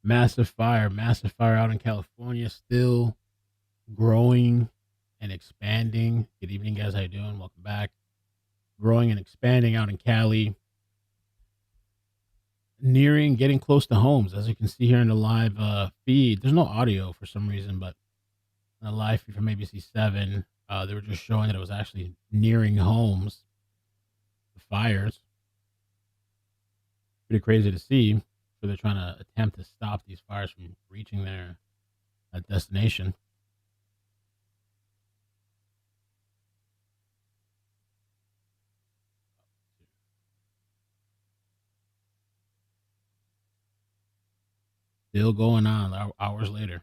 Massive fire out in California, still growing and expanding. Good evening, guys. How you doing? Welcome back. Growing and expanding out in Cali, getting close to homes. As you can see here in the live feed, there's no audio for some reason, but in the live feed from ABC7, they were just showing that it was actually nearing homes. The fires, pretty crazy to see. So they're trying to attempt to stop these fires from reaching their destination. Still going on hours later.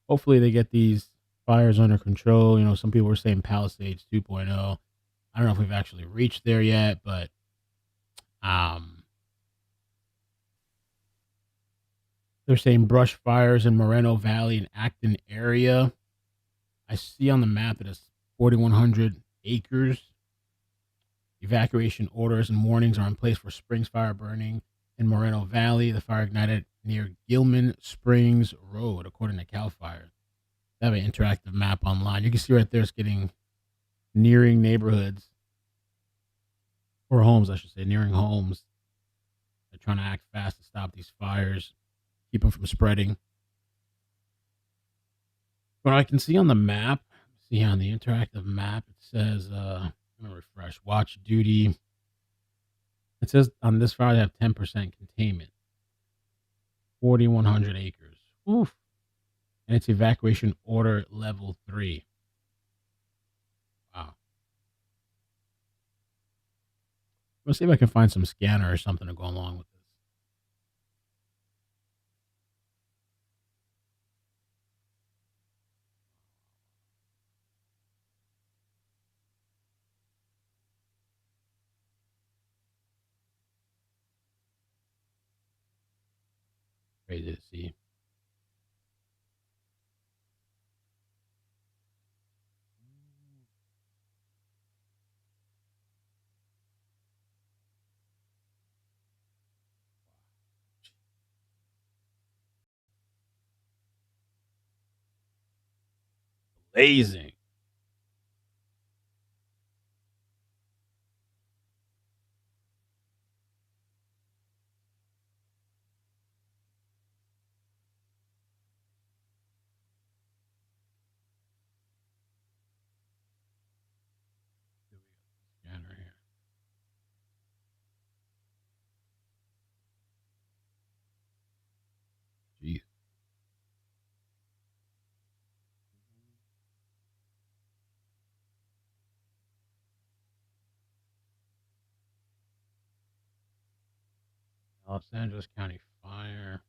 Hopefully they get these fires under control. You know, some people were saying Palisades 2.0. I don't know if we've actually reached there yet, but um, they're saying brush fires in Moreno Valley and Acton area. I see on the map that it's 4,100 acres. Evacuation orders and warnings are in place for Springs fire burning in Moreno Valley. The fire ignited near Gilman Springs Road, according to CAL FIRE. They have an interactive map online. You can see right there it's getting nearing neighborhoods or homes, I should say, nearing homes. They're trying to act fast to stop these fires, keep them from spreading. But I can see on the map, see on the interactive map, it says, I'm going to refresh, watch duty. It says on this fire they have 10% containment, 4,100 acres. Oof. And it's evacuation order level 3. Wow. Let's see if I can find some scanner or something to go along with this. Crazy to see. Blazing. Scanner here. Jeez. Los Angeles County Fire.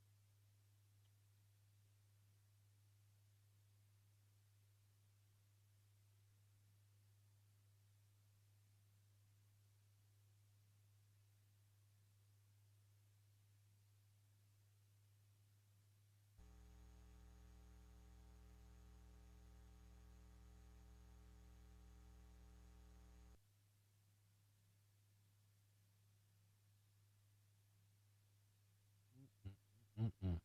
Mm-mm.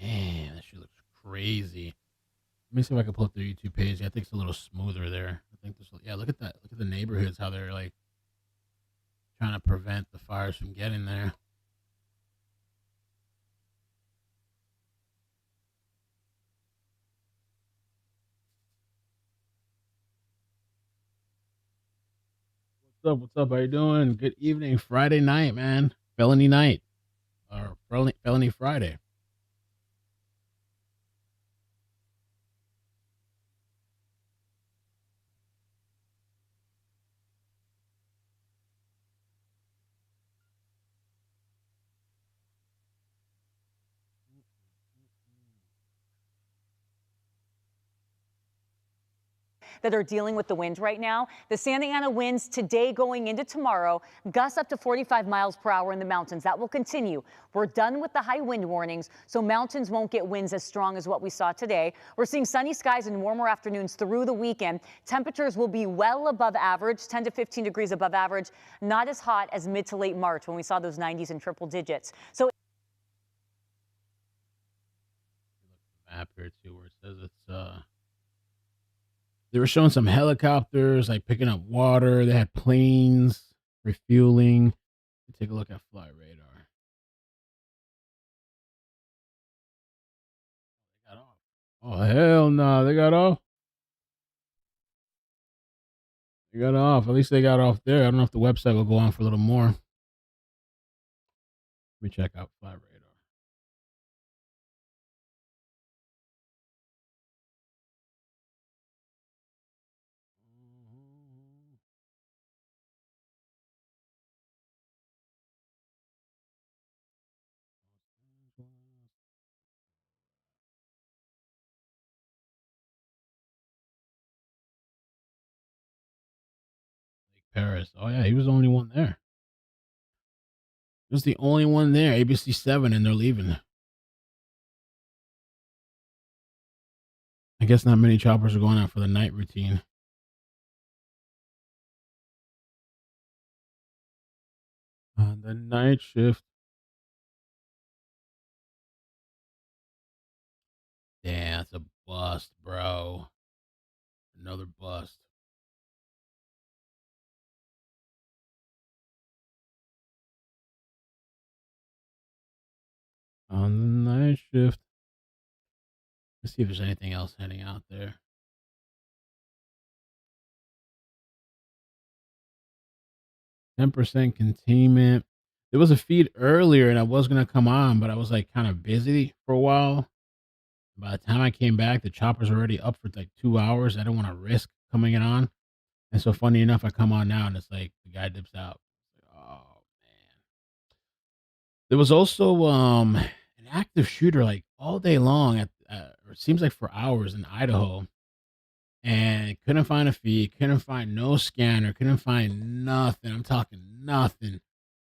Damn, that shit looks crazy. Let me see if I can pull up their YouTube page. I think it's a little smoother there. I think this. Yeah, look at that. Look at the neighborhoods. How they're like trying to prevent the fires from getting there. What's up? What's up? How you doing? Good evening. Friday night, man. Felony night or felony Friday. that are dealing with the wind right now. The Santa Ana winds today going into tomorrow, gusts up to 45 miles per hour in the mountains. That will continue. We're done with the high wind warnings, so mountains won't get winds as strong as what we saw today. We're seeing sunny skies and warmer afternoons through the weekend. Temperatures will be well above average, 10 to 15 degrees above average, not as hot as mid to late March when we saw those 90s in triple digits. So map here too where it says it's they were showing some helicopters like picking up water. They had planes refueling. Take a look at fly radar. They got off. Oh hell no, they got off. They got off. At least they got off there. I don't know if the website will go on for a little more. Let me check out fly radar. Lake Perris. Oh yeah, he was the only one there. He was the only one there. ABC 7, and they're leaving. I guess not many choppers are going out for the night routine. The night shift. Damn, that's a bust, bro. Another bust. On the night shift. Let's see if there's anything else heading out there. 10% containment. There was a feed earlier and I was going to come on, but I was like kind of busy for a while. By the time I came back, the chopper's already up for like 2 hours. I don't want to risk coming on. And so funny enough, I come on now and it's like the guy dips out. Oh man. There was also an active shooter like all day long or it seems like for hours in Idaho. And couldn't find a feed, couldn't find no scanner, couldn't find nothing. I'm talking nothing.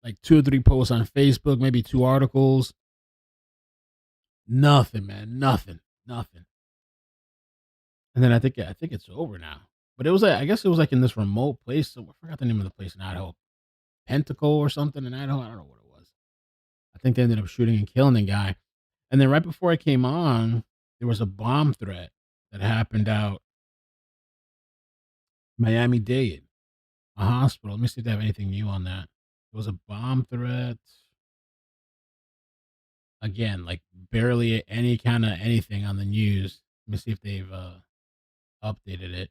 Like 2 or 3 posts on Facebook, maybe 2 articles. Nothing, man. Nothing. Nothing. And then I think it's over now. But it was like I guess it was like in this remote place. So I forgot the name of the place in Idaho. Pentacle or something in Idaho. I don't know what it was. I think they ended up shooting and killing the guy. And then right before I came on, there was a bomb threat that happened out Miami-Dade, a hospital. Let me see if they have anything new on that. There was a bomb threat. Again, like barely any kind of anything on the news. Let me see if they've updated it.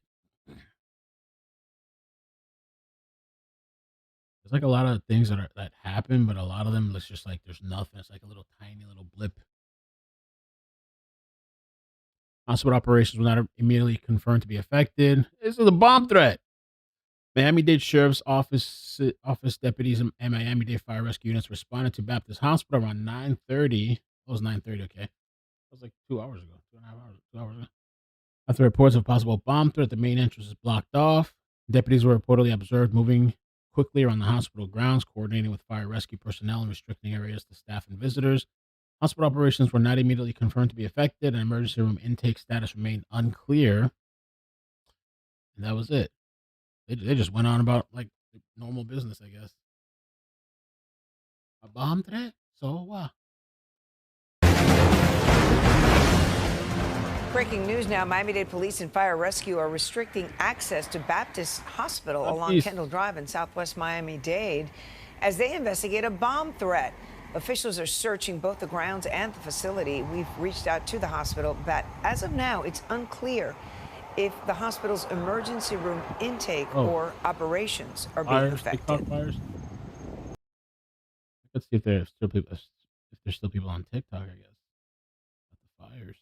There's like a lot of things that happen, but a lot of them it's just like there's nothing. It's like a little tiny little blip. Hospital operations were not immediately confirmed to be affected. This is a bomb threat. Miami-Dade Sheriff's Office deputies and Miami-Dade Fire Rescue units responded to Baptist Hospital around 9:30. It was 9:30, okay. That was like 2 hours ago. 2.5 hours, 2 hours ago. After reports of possible bomb threat, the main entrance is blocked off. Deputies were reportedly observed moving quickly around the hospital grounds, coordinating with fire rescue personnel and restricting areas to staff and visitors. Hospital operations were not immediately confirmed to be affected, and emergency room intake status remained unclear. And that was it. They just went on about like normal business, I guess. A bomb threat? So what? Breaking news now, Miami-Dade Police and Fire Rescue are restricting access to Baptist Hospital along Kendall Drive in southwest Miami-Dade as they investigate a bomb threat. Officials are searching both the grounds and the facility. We've reached out to the hospital, but as of now, it's unclear if the hospital's emergency room intake or operations are being affected. Let's see if there's still people. If there's still people on TikTok, I guess. Not the fires.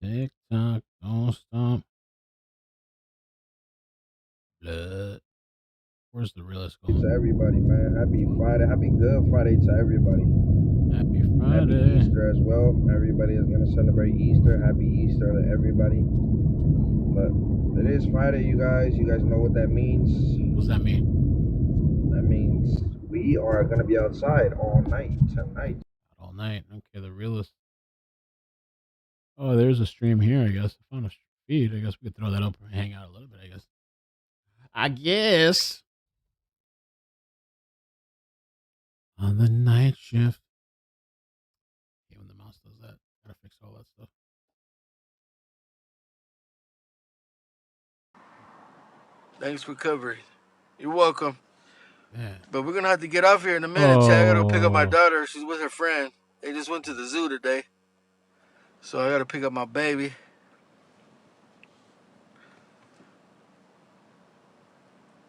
TikTok, don't stop. Blood. Where's the realest going? To everybody, man. Happy Friday. Happy Good Friday to everybody. Happy Friday. Happy Friday. Easter as well. Everybody is going to celebrate Easter. Happy Easter to everybody. But it is Friday, you guys. You guys know what that means. What's that mean? That means we are going to be outside all night tonight. All night. Okay, the realist. Oh, there's a stream here, I guess. I found a feed. I guess we could throw that up and hang out a little bit, I guess. On the night shift. Okay, when the mouse does that, gotta fix all that stuff. Thanks for covering. You're welcome. Yeah. But we're gonna have to get off here in a minute, Chad. I gotta pick up my Oh. daughter. She's with her friend. They just went to the zoo today. So I gotta pick up my baby.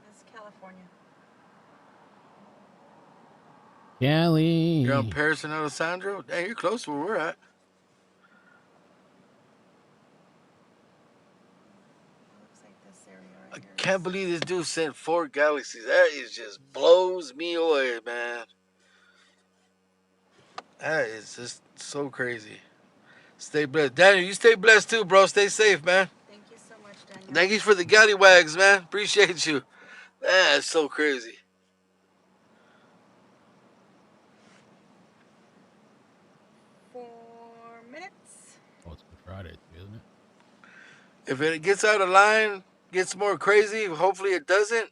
That's California. Cali. You're on Perris and Alessandro? Dang, you're close to where we're at. Looks like this area I right here. can't believe this dude sent 4 galaxies. That is just blows me away, man. That is just so crazy. Stay blessed. Daniel, you stay blessed too, bro. Stay safe, man. Thank you so much, Daniel. Thank you for the gallywags, man. Appreciate you. That's so crazy. Oh, it's Good Friday, too, isn't it? If it gets out of line, gets more crazy, hopefully it doesn't,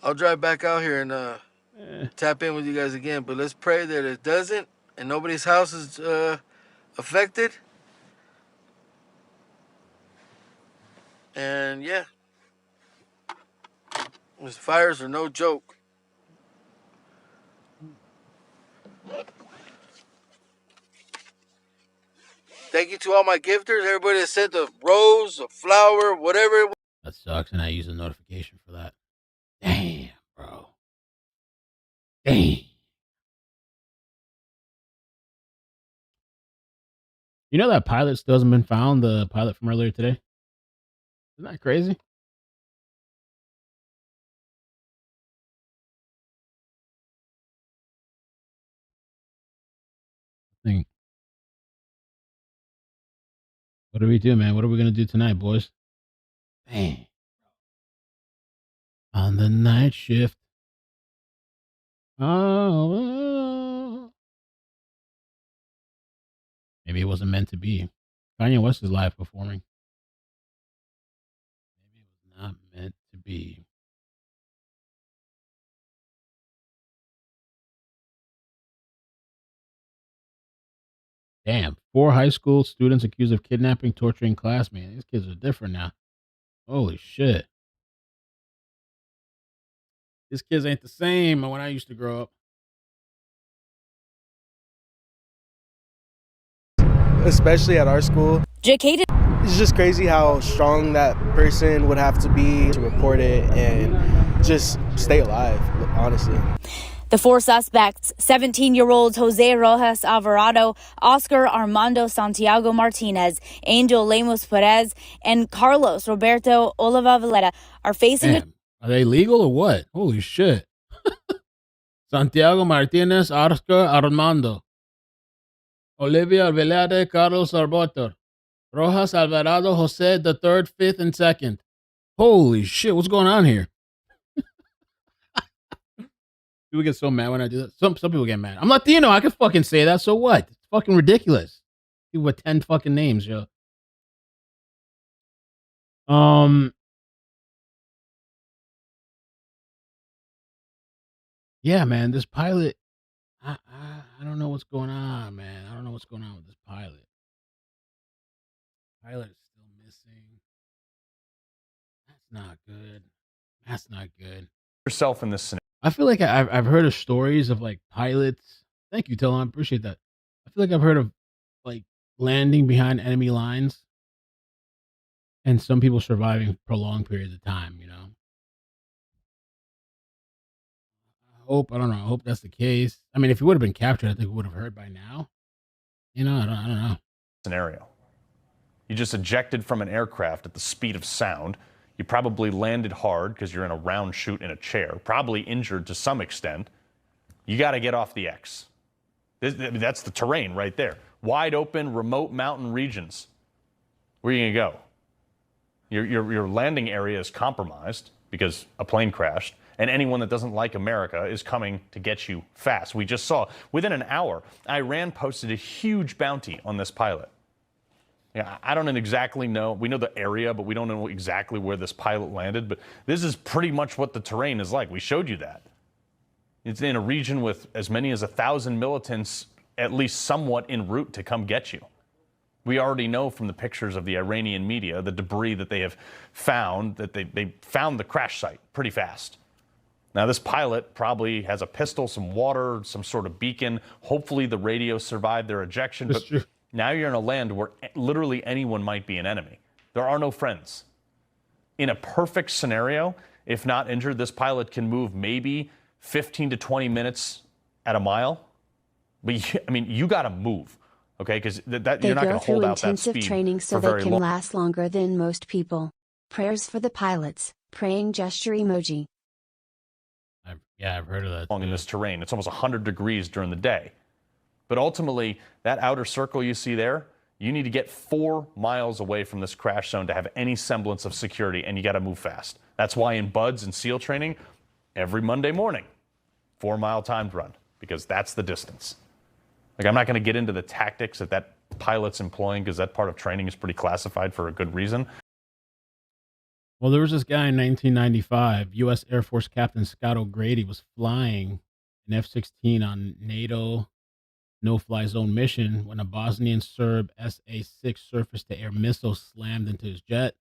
I'll drive back out here and tap in with you guys again. But let's pray that it doesn't and nobody's house is affected. And yeah, these fires are no joke. Thank you to all my gifters, everybody that sent a rose, a flower, whatever it was. That sucks, and I use a notification for that. Damn, bro. Damn. You know that pilot still hasn't been found, the pilot from earlier today? Isn't that crazy? What do we do, man? What are we going to do tonight, boys? Bang. On the night shift. Oh. Maybe it wasn't meant to be. Kanye West is live performing. Maybe it was not meant to be. Damn. 4 high school students accused of kidnapping, torturing classmates. These kids are different now. Holy shit. These kids ain't the same when I used to grow up. Especially at our school. Jacinto. It's just crazy how strong that person would have to be to report it and just stay alive, honestly. The 4 suspects, 17-year-olds Jose Rojas Alvarado, Oscar Armando Santiago Martinez, Angel Lemos Perez, and Carlos Roberto Oliva Valletta, are facing... Damn. Are they legal or what? Holy shit. Santiago Martinez, Oscar Armando, Olivia Velade, Carlos Arbotor, Rojas Alvarado, Jose the 3rd, 5th, and 2nd. Holy shit, what's going on here? People get so mad when I do that. Some people get mad. I'm Latino, I can fucking say that, so what? It's fucking ridiculous. People with 10 fucking names, yo. Yeah, man, this pilot, I don't know what's going on, man. I don't know what's going on with this pilot. Pilot is still missing. That's not good. That's not good. Yourself in this scenario. I feel like I've heard of stories of like pilots. Thank you, Telon. I appreciate that. I feel like I've heard of like landing behind enemy lines and some people surviving prolonged periods of time, you know. I don't know. I hope that's the case. I mean, if he would have been captured, I think we would have heard by now. You know, I don't know. Scenario. You just ejected from an aircraft at the speed of sound. You probably landed hard because you're in a round chute in a chair, probably injured to some extent. You got to get off the X. That's the terrain right there. Wide open, remote mountain regions. Where are you going to go? Your landing area is compromised because a plane crashed, and anyone that doesn't like America is coming to get you fast. We just saw, within an hour, Iran posted a huge bounty on this pilot. Yeah, I don't exactly know. We know the area, but we don't know exactly where this pilot landed. But this is pretty much what the terrain is like. We showed you that. It's in a region with as many as 1,000 militants, at least somewhat en route to come get you. We already know from the pictures of the Iranian media, the debris that they have found, that they found the crash site pretty fast. Now, this pilot probably has a pistol, some water, some sort of beacon. Hopefully the radio survived their ejection. That's but true. Now you're in a land where literally anyone might be an enemy. There are no friends. In a perfect scenario, if not injured, this pilot can move maybe 15 to 20 minutes at a mile. But you got to move, okay? Because you're not going to hold out that speed training so for very they can long. last longer than most people. Prayers for the pilots. Praying gesture emoji. I've heard of that. Long in this terrain. It's almost 100 degrees during the day. But ultimately, that outer circle you see there, you need to get 4 miles away from this crash zone to have any semblance of security, and you got to move fast. That's why in BUDS and SEAL training, every Monday morning, 4-mile timed run, because that's the distance. Like, I'm not going to get into the tactics that pilot's employing, because that part of training is pretty classified for a good reason. Well, there was this guy in 1995, U.S. Air Force Captain Scott O'Grady was flying an F-16 on NATO no-fly zone mission when a Bosnian Serb SA-6 surface-to-air missile slammed into his jet.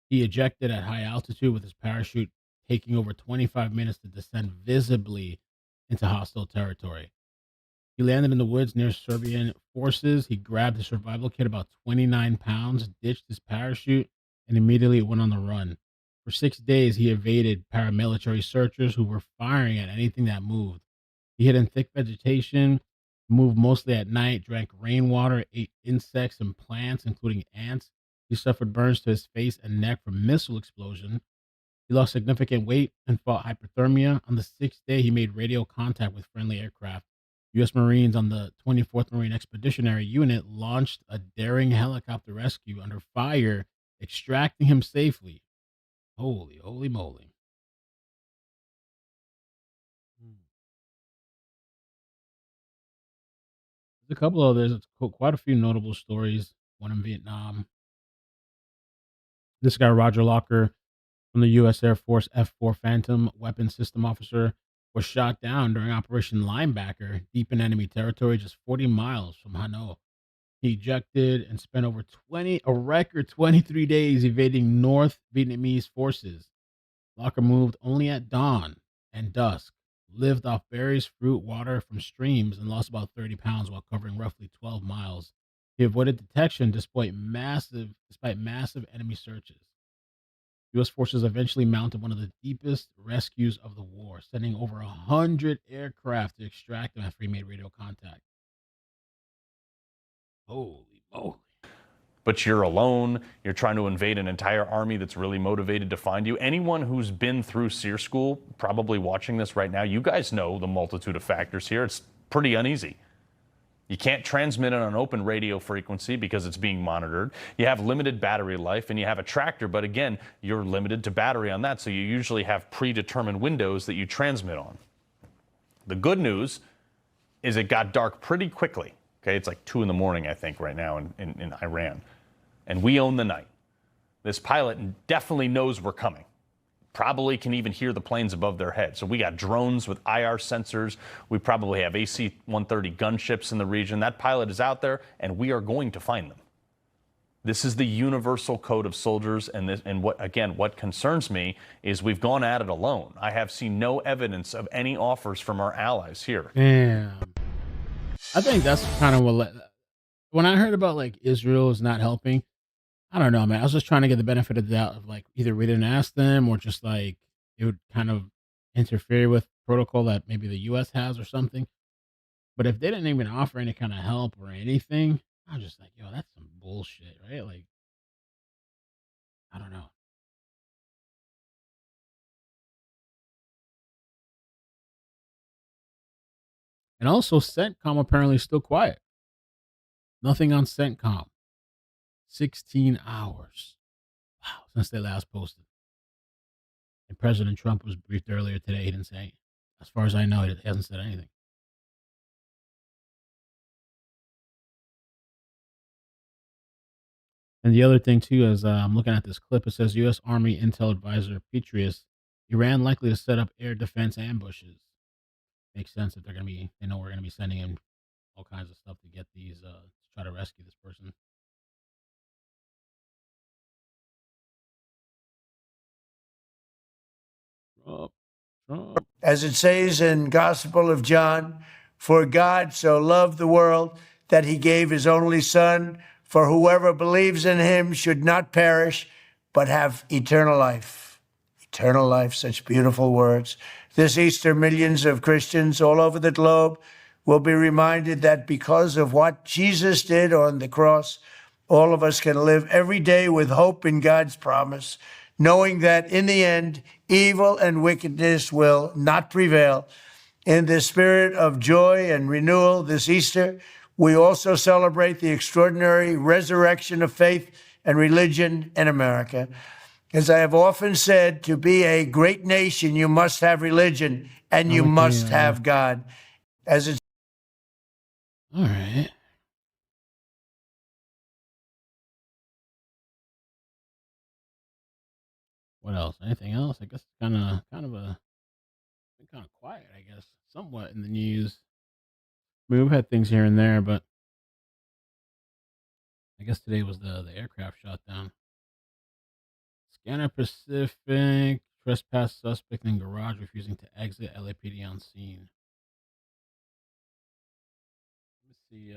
He ejected at high altitude with his parachute, taking over 25 minutes to descend visibly into hostile territory. He landed in the woods near Serbian forces. He grabbed a survival kit about 29 pounds, ditched his parachute, and immediately went on the run. For 6 days, he evaded paramilitary searchers who were firing at anything that moved. He hid in thick vegetation, moved mostly at night, drank rainwater, ate insects and plants, including ants. He suffered burns to his face and neck from missile explosion. He lost significant weight and fought hypothermia. On the 6th day, he made radio contact with friendly aircraft. U.S. Marines on the 24th Marine Expeditionary Unit launched a daring helicopter rescue under fire, extracting him safely. Holy moly. There's a couple others, quite a few notable stories. One in Vietnam. This guy, Roger Locker, from the U.S. Air Force F-4 Phantom weapons system officer, was shot down during Operation Linebacker, deep in enemy territory, just 40 miles from Hanoi. He ejected and spent a record 23 days evading North Vietnamese forces. Locker moved only at dawn and dusk, lived off berries, fruit, water from streams, and lost about 30 pounds while covering roughly 12 miles. He avoided detection despite massive enemy searches. U.S. forces eventually mounted one of the deepest rescues of the war, sending over 100 aircraft to extract him after he made radio contact. Holy moly. But you're alone. You're trying to invade an entire army that's really motivated to find you. Anyone who's been through SEER school, probably watching this right now, you guys know the multitude of factors here. It's pretty uneasy. You can't transmit on an open radio frequency because it's being monitored. You have limited battery life, and you have a tractor, but again, you're limited to battery on that, so you usually have predetermined windows that you transmit on. The good news is it got dark pretty quickly. Okay, it's like 2 in the morning, I think, right now in Iran. And we own the night. This pilot definitely knows we're coming. Probably can even hear the planes above their head. So we got drones with IR sensors. We probably have AC-130 gunships in the region. That pilot is out there, and we are going to find them. This is the universal code of soldiers, and what concerns me is we've gone at it alone. I have seen no evidence of any offers from our allies here. Damn. I think that's kind of when I heard about like Israel is not helping, I don't know, man. I was just trying to get the benefit of the doubt of like either we didn't ask them or just like it would kind of interfere with protocol that maybe the U.S. has or something. But if they didn't even offer any kind of help or anything, I'm just like, yo, that's some bullshit, right? Like, I don't know. And also, CENTCOM apparently is still quiet. Nothing on CENTCOM. 16 hours. Wow, since they last posted. And President Trump was briefed earlier today. He didn't say, as far as I know, he hasn't said anything. And the other thing, too, is I'm looking at this clip. It says U.S. Army Intel Advisor Petraeus, Iran likely to set up air defense ambushes. Makes sense if they know we're going to be sending in all kinds of stuff to get these, to try to rescue this person. Trump. As it says in Gospel of John, for God so loved the world that he gave his only son, for whoever believes in him should not perish, but have eternal life. Eternal life, such beautiful words. This Easter, millions of Christians all over the globe will be reminded that because of what Jesus did on the cross, all of us can live every day with hope in God's promise, knowing that in the end, evil and wickedness will not prevail. In the spirit of joy and renewal this Easter, we also celebrate the extraordinary resurrection of faith and religion in America. As I have often said, to be a great nation, you must have religion and you must have God. As it's all right. What else? Anything else? I guess it's kind of quiet, I guess, somewhat in the news. I mean, we've had things here and there, but I guess today was the aircraft shot down. Scanner Pacific, trespass suspect in garage refusing to exit, LAPD on scene. Let me see,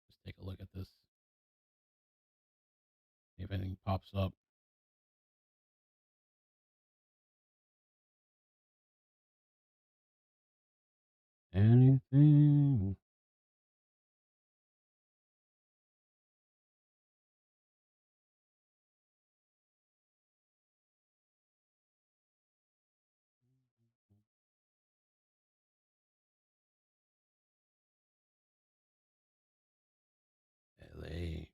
just take a look at this. See if anything pops up. Anything? LA.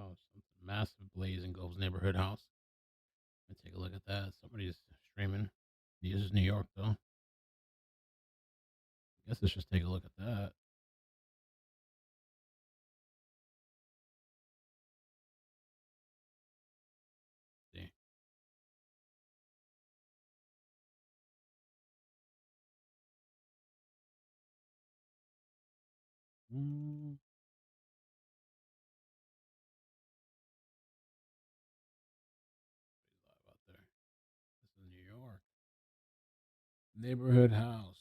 Oh, something massive blaze engulfs neighborhood house. Let's take a look at that. Somebody's streaming. This is New York, though. I guess let's just take a look at that. See. Live out there. This is New York. Neighborhood house.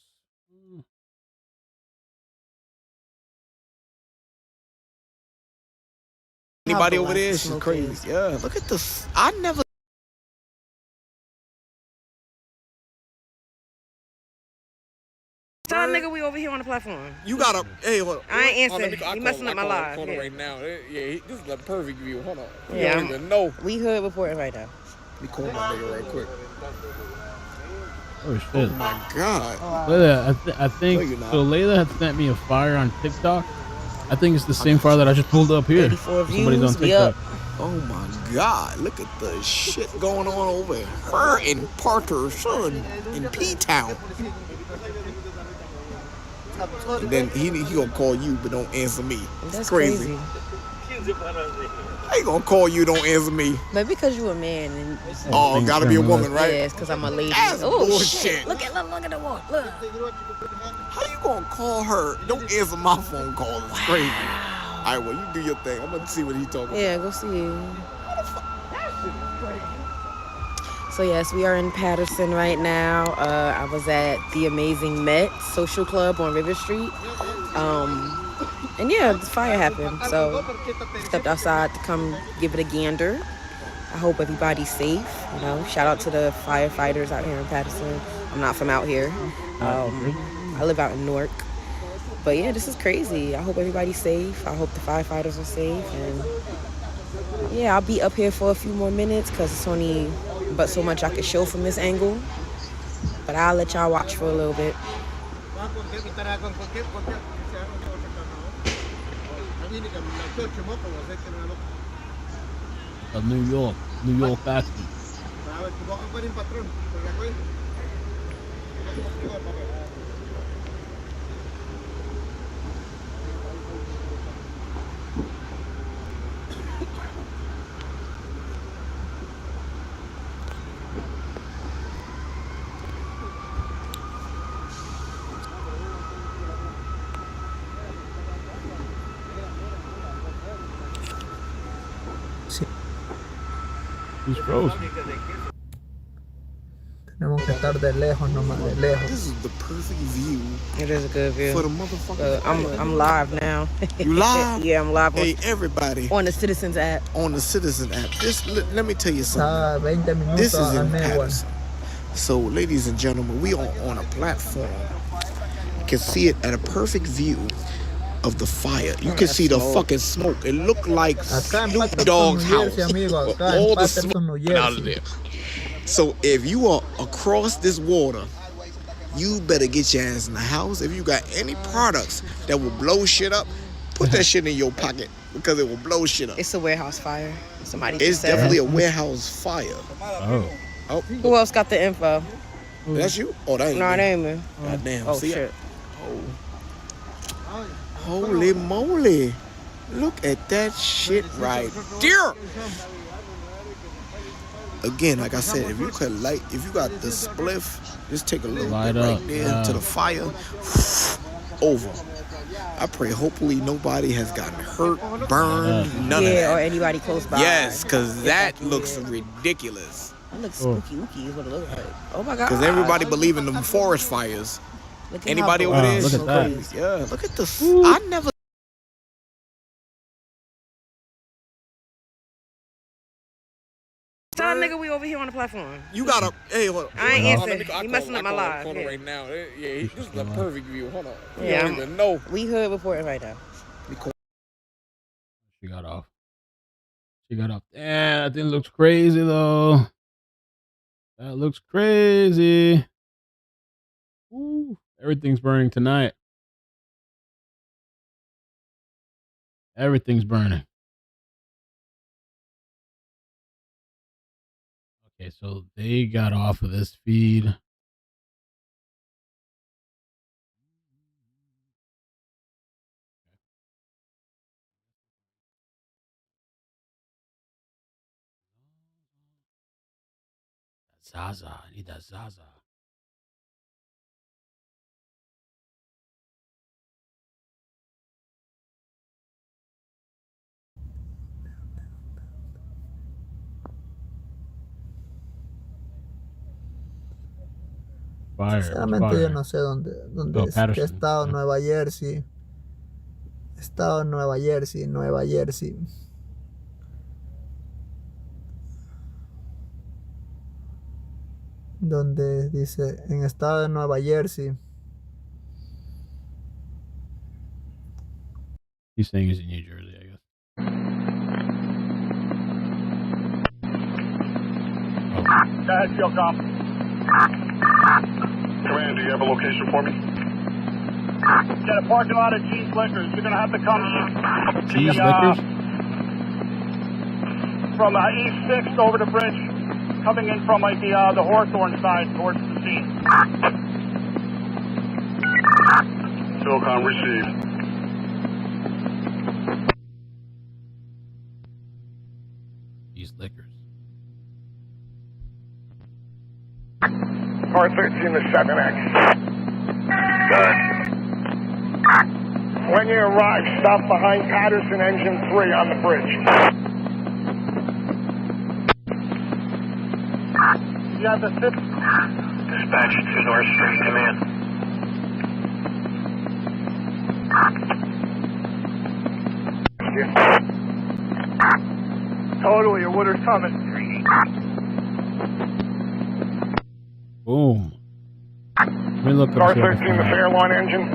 Anybody over there? She's crazy. Yeah, look at this. I never. Tell a nigga we over here on the platform. You gotta. Hey, hold on. I ain't answering. You messing up my live. Yeah. Right now. Yeah, this is the perfect view. Hold on. Yeah, don't even know. We hood reporting right now. Let me call my nigga right quick. Oh shit! Oh my god! Layla, I think so. Layla had sent me a fire on TikTok. I think it's the same fire that I just pulled up here. 84 views. Somebody's on TikTok. Yep. Oh my god! Look at the shit going on over here. Her and Paterson in P-Town. And then he gonna call you, but don't answer me. That's crazy. How you gonna call you, don't answer me? But because you a man and oh, gotta be a woman, right? Yeah, it's because I'm a lady. That's bullshit. Look at the one. Look. How you gonna call her? Don't answer my phone call. It's crazy. All right, well, you do your thing. I'm gonna see what he's talking Yeah, go see. So yes, we are in Paterson right now. I was at the amazing Met Social Club on River Street. And yeah, the fire happened. So stepped outside to come give it a gander. I hope everybody's safe. You know, shout out to the firefighters out here in Paterson. I'm not from out here. I live out in Newark. But yeah, this is crazy. I hope everybody's safe. I hope the firefighters are safe. And yeah, I'll be up here for a few more minutes because it's only but so much I can show from this angle. But I'll let y'all watch for a little bit. Of New York accident. He's frozen. Tenemos que estar de lejos nomás, de lejos. This is the perfect view. It is a good view. For the motherfucker. I'm live now. You live? Yeah, I'm live. Hey, everybody. On the Citizens app. On the Citizen app. Let me tell you something. 20 minutos This is in al mes, Paterson. So, ladies and gentlemen, we are on a platform. You can see it at a perfect view of the fire. You can see the fucking smoke. It looked like Snoop Dogg's house. All the smoke out of there. So if you are across this water, you better get your ass in the house. If you got any products that will blow shit up, put that shit in your pocket because it will blow shit up. It's a warehouse fire. Somebody It's just said definitely it. a warehouse fire. Oh. Who else got the info? That's you? Oh, that ain't No, me. it ain't me. Goddamn. Oh, See shit. Oh. Holy moly. Look at that shit right there. Again, like I said, if you got the spliff, just take a little bit right there to the fire. Over. I pray hopefully nobody has gotten hurt, burned, none of that. Yeah, or anybody close by. Yes, because that looks ridiculous. That looks spooky is what it looks like. Oh my God. Because everybody believe in them forest fires. Look at Anybody how over there? Look at that. Yeah, look at this. I never. Tell nigga we over here on the platform. You gotta. Hey, hold on. I ain't answering. You messing up my live. Hold on right now. Yeah, this is the perfect view. Hold on. Yeah, don't even know. We hood reporting right now. She got off. Damn, that thing looks crazy though. That looks crazy. Ooh, everything's burning tonight. Everything's burning. Okay, so they got off of this feed. Zaza, I need that Zaza. Fire. Sinceramente yo no sé dónde es. ¿Qué Paterson. estado? Nueva Jersey. Estado Nueva Jersey. Donde dice en estado de Nueva Jersey. He's saying he's in New Jersey, I guess. Go ahead, field cop. Command, do you have a location for me? Get a parking lot of Cheese Liquors. You're going to have to come Cheese Liquors? From East 6th over the bridge, coming in from like the Hawthorne side towards the scene. Philcom received. Cheese Liquors. Car 13 to 7X. Good. When you arrive, stop behind Paterson Engine 3 on the bridge. You have the 6th. Dispatch to North Street, come in. Totally, your water's coming. Boom. Let me look up Car here. 13, the Fairlawn engine.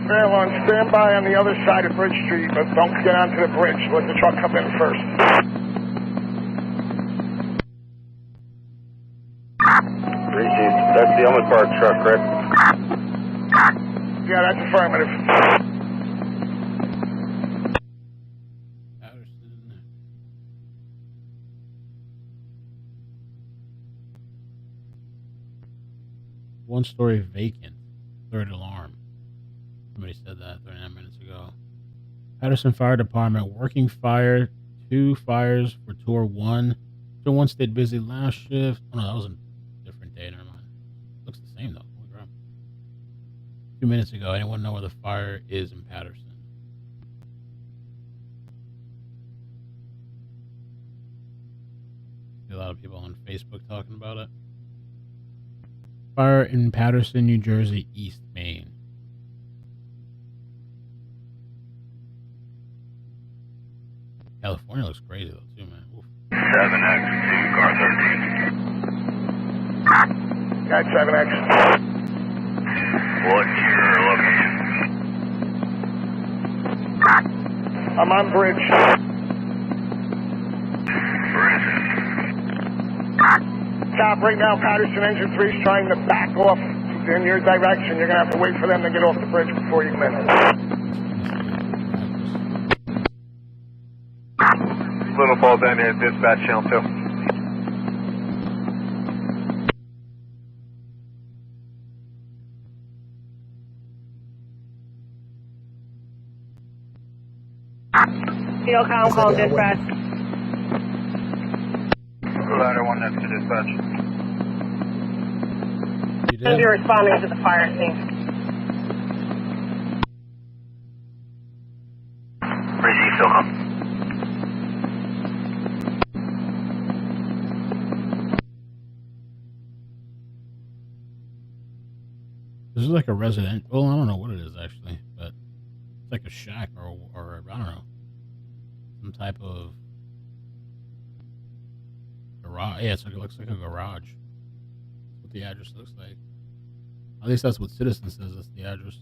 Fair one, stand by on the other side of Bridge Street, but don't get onto the bridge. Let the truck come in first. That's the Elmwood Park truck, correct? Yeah, that's affirmative. One story vacant. Third alarm. Somebody said that 39 minutes ago. Paterson Fire Department working fire. 2 fires for Tour 1. Tour 1 stayed busy last shift. Oh no, that was a different day. Never mind. Looks the same though. Holy crap. 2 minutes ago. Anyone know where the fire is in Paterson? A lot of people on Facebook talking about it. Fire in Paterson, New Jersey, East Main. California looks crazy though too, man. Oof. 7X to car 13. Got 7X. What's your location? I'm on bridge. Top, right now, Paterson Engine 3 is trying to back off in your direction. You're going to have to wait for them to get off the bridge before you come in. Little Falls down here, dispatch channel 2. I'm calling dispatch. Ladder 1 next to dispatch. Going to be responding to the fire scene. Breezy, still come. This is like a resident. Well, I don't know what it is actually, but it's like a shack or I don't know, some type of garage. Yeah, it looks like a garage. That's what the address looks like. At least that's what Citizen says. That's the address.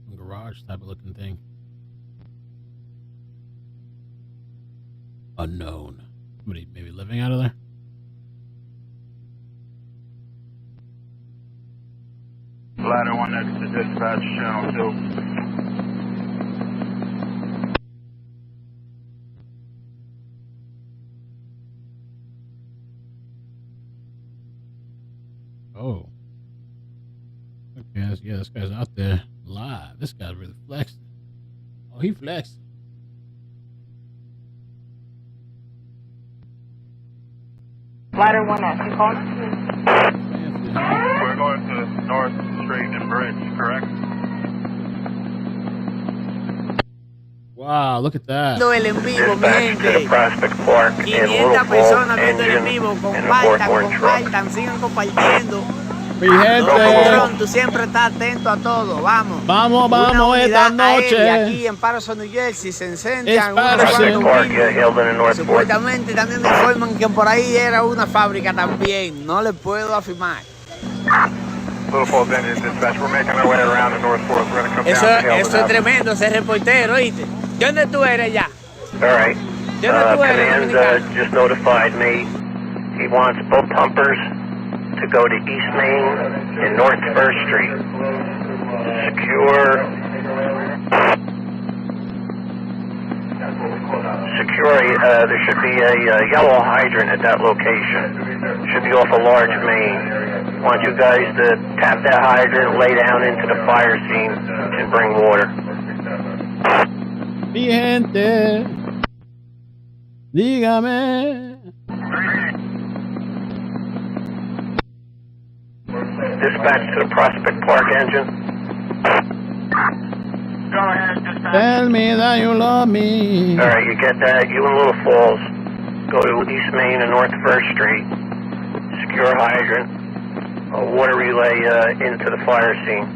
Some garage type of looking thing. Unknown. Somebody maybe living out of there. Ladder 1 next to dispatch channel 2. Oh. Okay, yeah, this guy's out there live. This guy's really flexing. Oh, he flexed. Ladder 1X, you calling? We're going to North Street and Bridge, correct? Wow, look at that. El en vivo, mi gente. 500 personas viendo el en vivo. Compartan, sigan compartiendo. Mi gente. Tú siempre estás atento a todo. Vamos. Vamos esta noche. Aquí en Paterson, New Jersey, se incendian. Supuestamente también me informan que por ahí era una fábrica también. No le puedo afirmar. Eso es tremendo, ese reportero, ¿oíste? ¿De dónde tú eres ya? All right. Command just notified me. He wants both pumpers to go to East Main and North 1st Street. Secure. There should be a yellow hydrant at that location. Should be off a large main. Want you guys to tap that hydrant, lay down into the fire scene, and bring water. Mi gente, dígame. Dispatch to the Prospect Park engine. Go ahead, dispatch. Tell me that you love me. All right, you get that. You and Little Falls. Go to East Main and North 1st Street. Secure hydrant. A water relay into the fire scene.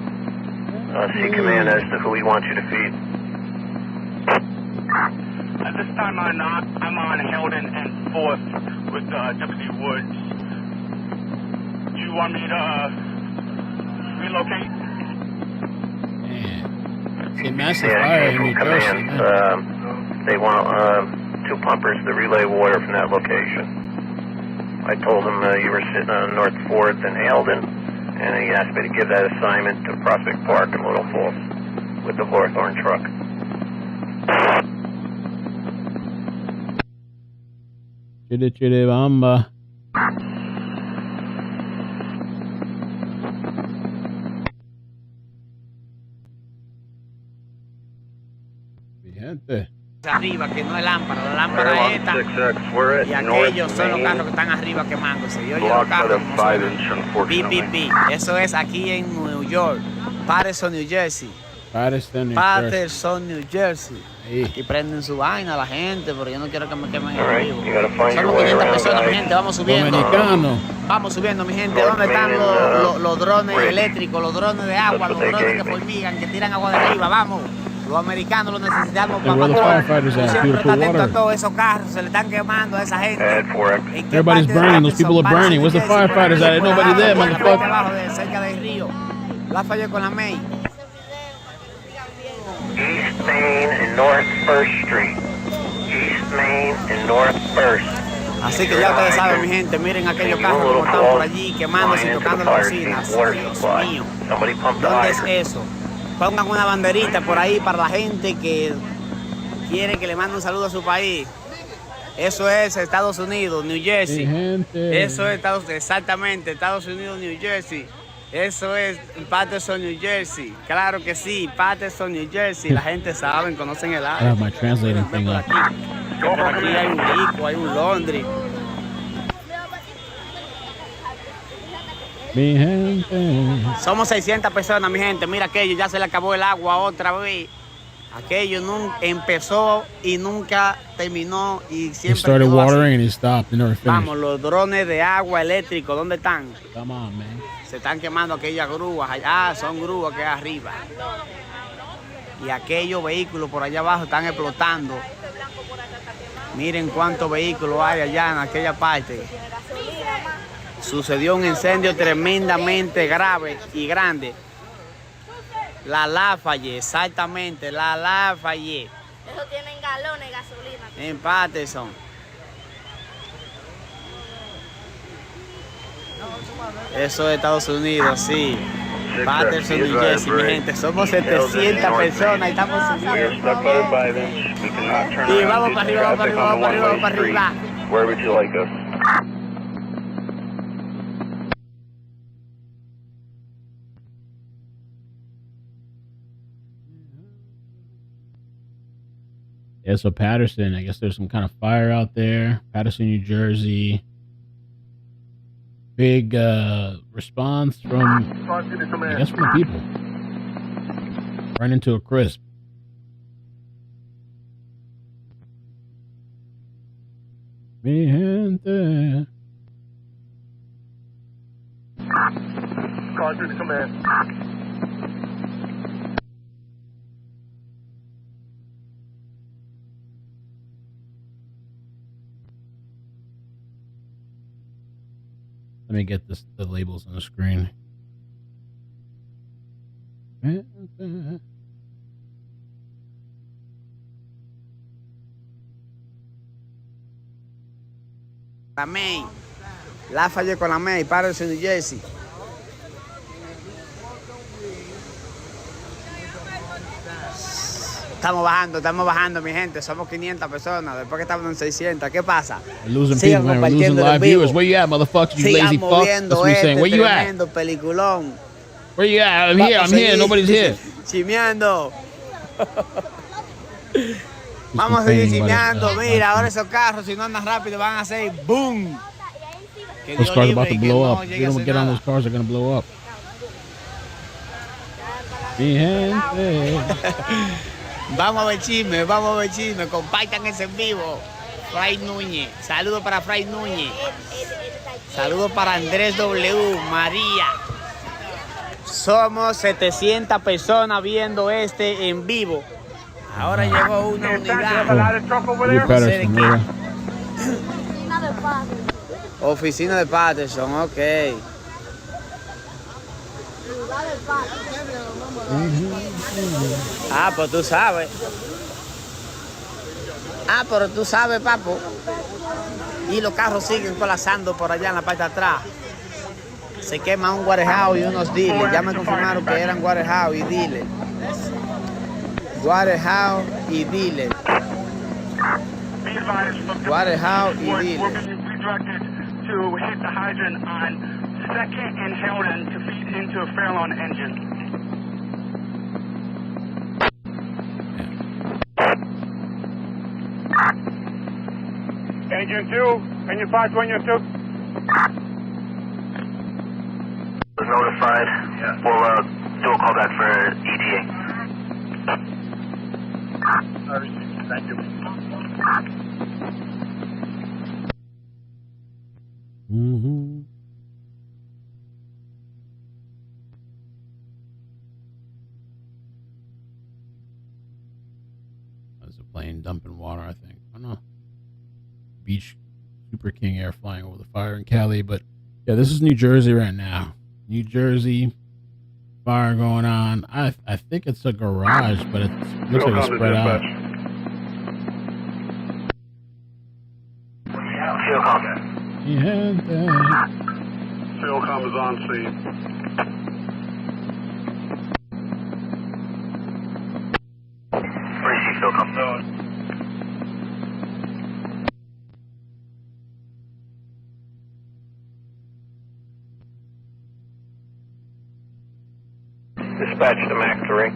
See command as to who he wants you to feed. At this time, I'm on Hilden and 4th with W. Woods. you want me to relocate? It's a massive fire in New Jersey. They want 2 pumpers to relay water from that location. I told him you were sitting on North 4th and Eldon, and he asked me to give that assignment to Prospect Park in Little Falls with the Hawthorne truck. Chile, chile, bamba. Mi gente. Arriba, que no es lámpara, la lámpara es esta. Y aquellos son los carros que están arriba quemándose. Yo llevo carros como PPP. Eso es aquí en New York, Paterson, New Jersey. Paterson, New Jersey. Aquí prenden su vaina a la gente, pero yo no quiero que me quemen el vivo. Somos 500 personas, mi gente, vamos subiendo. Dominicano. Vamos subiendo, mi gente. ¿Dónde están los drones eléctricos, los drones de agua, los drones que formigan, que tiran agua de arriba? Vamos. Los americanos lo necesitamos para Firefighters at siempre Beautiful atento a Water. todos esos carros, se le están quemando a esa gente. Everybody's burning. Those people are burning. Where's the firefighters at? Ain't nobody there, motherfucker. Abajo de cerca del río. La falló con la May. East Main and North 1st Street. East Main and North 1st. Así que ya ustedes saben, mi gente, miren aquellos carros como están por allí quemándose y tocando las bocinas. Dios mío, ¿dónde es eso? Pongan una banderita por ahí para la gente que quiere que le mande un saludo a su país. Eso es Estados Unidos, New Jersey. Eso es exactamente Estados Unidos, New Jersey. Eso es Paterson, New Jersey. Claro que sí, Paterson, New Jersey. La gente sabe, conocen el área. My translating thing up. Por aquí hay un Rico, hay un Londres. Mi gente. Somos 600 personas, mi gente. Mira aquello, ya se le acabó el agua otra vez. Aquello empezó y nunca terminó y siempre He started quedó así. watering and he stopped. He never finished. Vamos, los drones de agua eléctrico, ¿dónde están? Come on, man. Se están quemando aquellas grúas. Ah, son grúas que hay arriba. Y aquellos vehículos por allá abajo están explotando. Miren cuántos vehículos hay allá en aquella parte. Sucedió un incendio tremendamente grave y grande. La Lafayette, exactamente, la Lafayette. Eso tienen galones de gasolina. En Paterson. Eso es Estados Unidos, sí. Paterson, New Jersey, mi gente. Somos 700 personas y estamos subiendo. Y vamos para arriba, vamos para arriba, vamos para arriba, vamos para arriba. Where would you like us? Yeah, so Paterson, I guess there's some kind of fire out there. Paterson, New Jersey. Big response from, I guess, from the people. Ran into a crisp. Mi gente. Car through the command. Let me get the labels on the screen. La May. La fallé con la May, Paterson, New Jersey. Estamos bajando, mi gente. Somos 500 personas. Después que estamos en 600. ¿Qué pasa? Losing people, man. We're losing live viewers. Where you at, motherfuckers? You lazy fucks. That's what we're saying. Where you at? Peliculón. Where you at? I'm here. Nobody's here. Chimeando. Vamos a seguir chimeando. Mira, ahora esos carros, si no andan rápido, van a hacer boom. Those cars are about to blow up. If you don't get on those cars, they're going to blow up. Mi gente. Vamos a ver chisme. Compartan ese en vivo. Fray Núñez. Saludos para Fray Núñez. Saludos para Andrés W. María. Somos 700 personas viendo este en vivo. Ahora llegó una unidad. Oficina de Paterson. Oficina de Paterson, ok. Ah, pues tú sabes. Ah, pero tú sabes, papo. Y los carros siguen colapsando por allá en la parte de atrás. Se quema un Warehouse y unos dealers. Ya me confirmaron que eran Warehouse y dealers. Warehouse y dealers. Warehouse y dealers. To hit the hydrant on 2nd and Hilton to feed into a Fairlawn engine. Engine 2, engine 5 to engine 2. Was notified. We'll do a call back for ETA. Thank you. There's a plane dumping water, I think. I don't know. Beach Super King Air flying over the fire in Cali. But yeah, this is New Jersey right now. New Jersey, fire going on. I think it's a garage, but it looks like it's spread out. Philcom is on scene. Receive Philcom. Dispatch to Mac 3.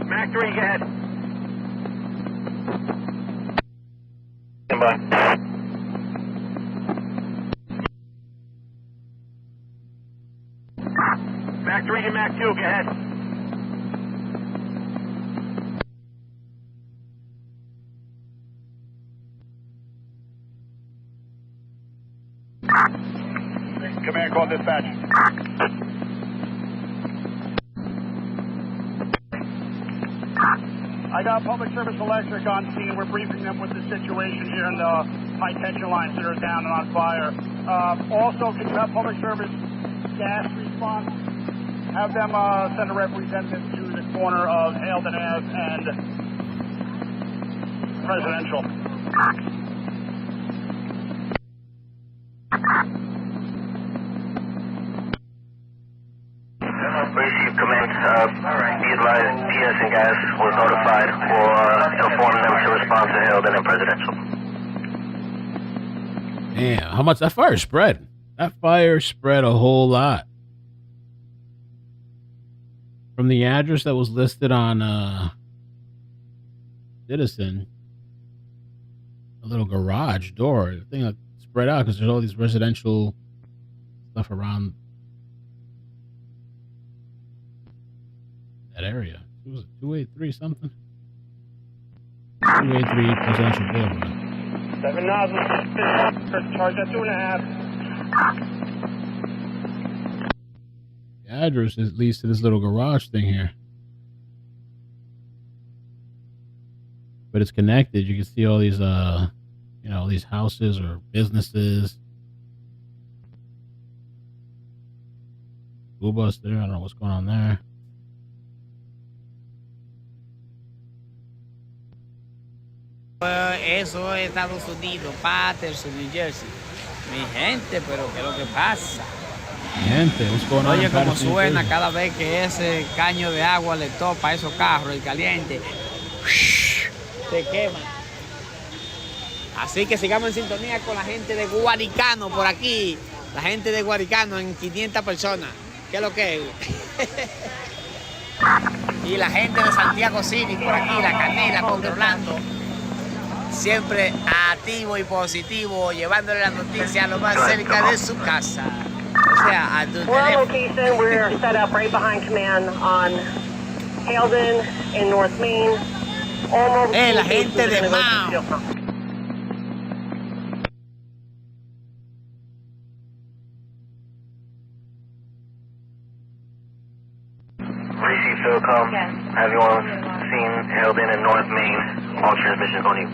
Mac 3, go ahead. Stand by. Mac 3 to Mac 2, go ahead. Command call dispatch. I got Public Service Electric on scene. We're briefing them with the situation here and the high tension lines that are down and on fire. Also, can you have Public Service gas response? Have them send a representative to the corner of Haledon Ave and Presidential. Receive command. Be advised, PS and gas was notified. We'll inform them to respond to Haledon and Presidential. Damn, how much that fire spread? That fire spread a whole lot. From the address that was listed on Citizen, a little garage door, the thing that spread out because there's all these residential stuff around that area. It was 283 something. 283 Presidential Boulevard. 7 nozzles. Charge at 2.5. The address leads to this little garage thing here. But it's connected. You can see all these these houses or businesses. School bus there. I don't know what's going on there. Eso es Estados Unidos, Paterson, New Jersey. Mi gente, pero ¿qué es lo que pasa? Gente, what's going on? Oye, como suena cada vez que ese caño de agua le topa a esos carros, el caliente, se quema. Así que sigamos en sintonía con la gente de Guaricano por aquí. La gente de Guaricano en 500 personas. ¿Qué es lo que es? Y la gente de Santiago City por aquí, la Canela, controlando. Siempre activo y positivo, llevándole la noticia a lo más cerca de su casa. O sea, a tu We're on teléfono. location. We're set up right behind command on Haledon in North Main. All La gente de Mao. Receive come. Have you all seen hailed in North Main? All transmissions on you.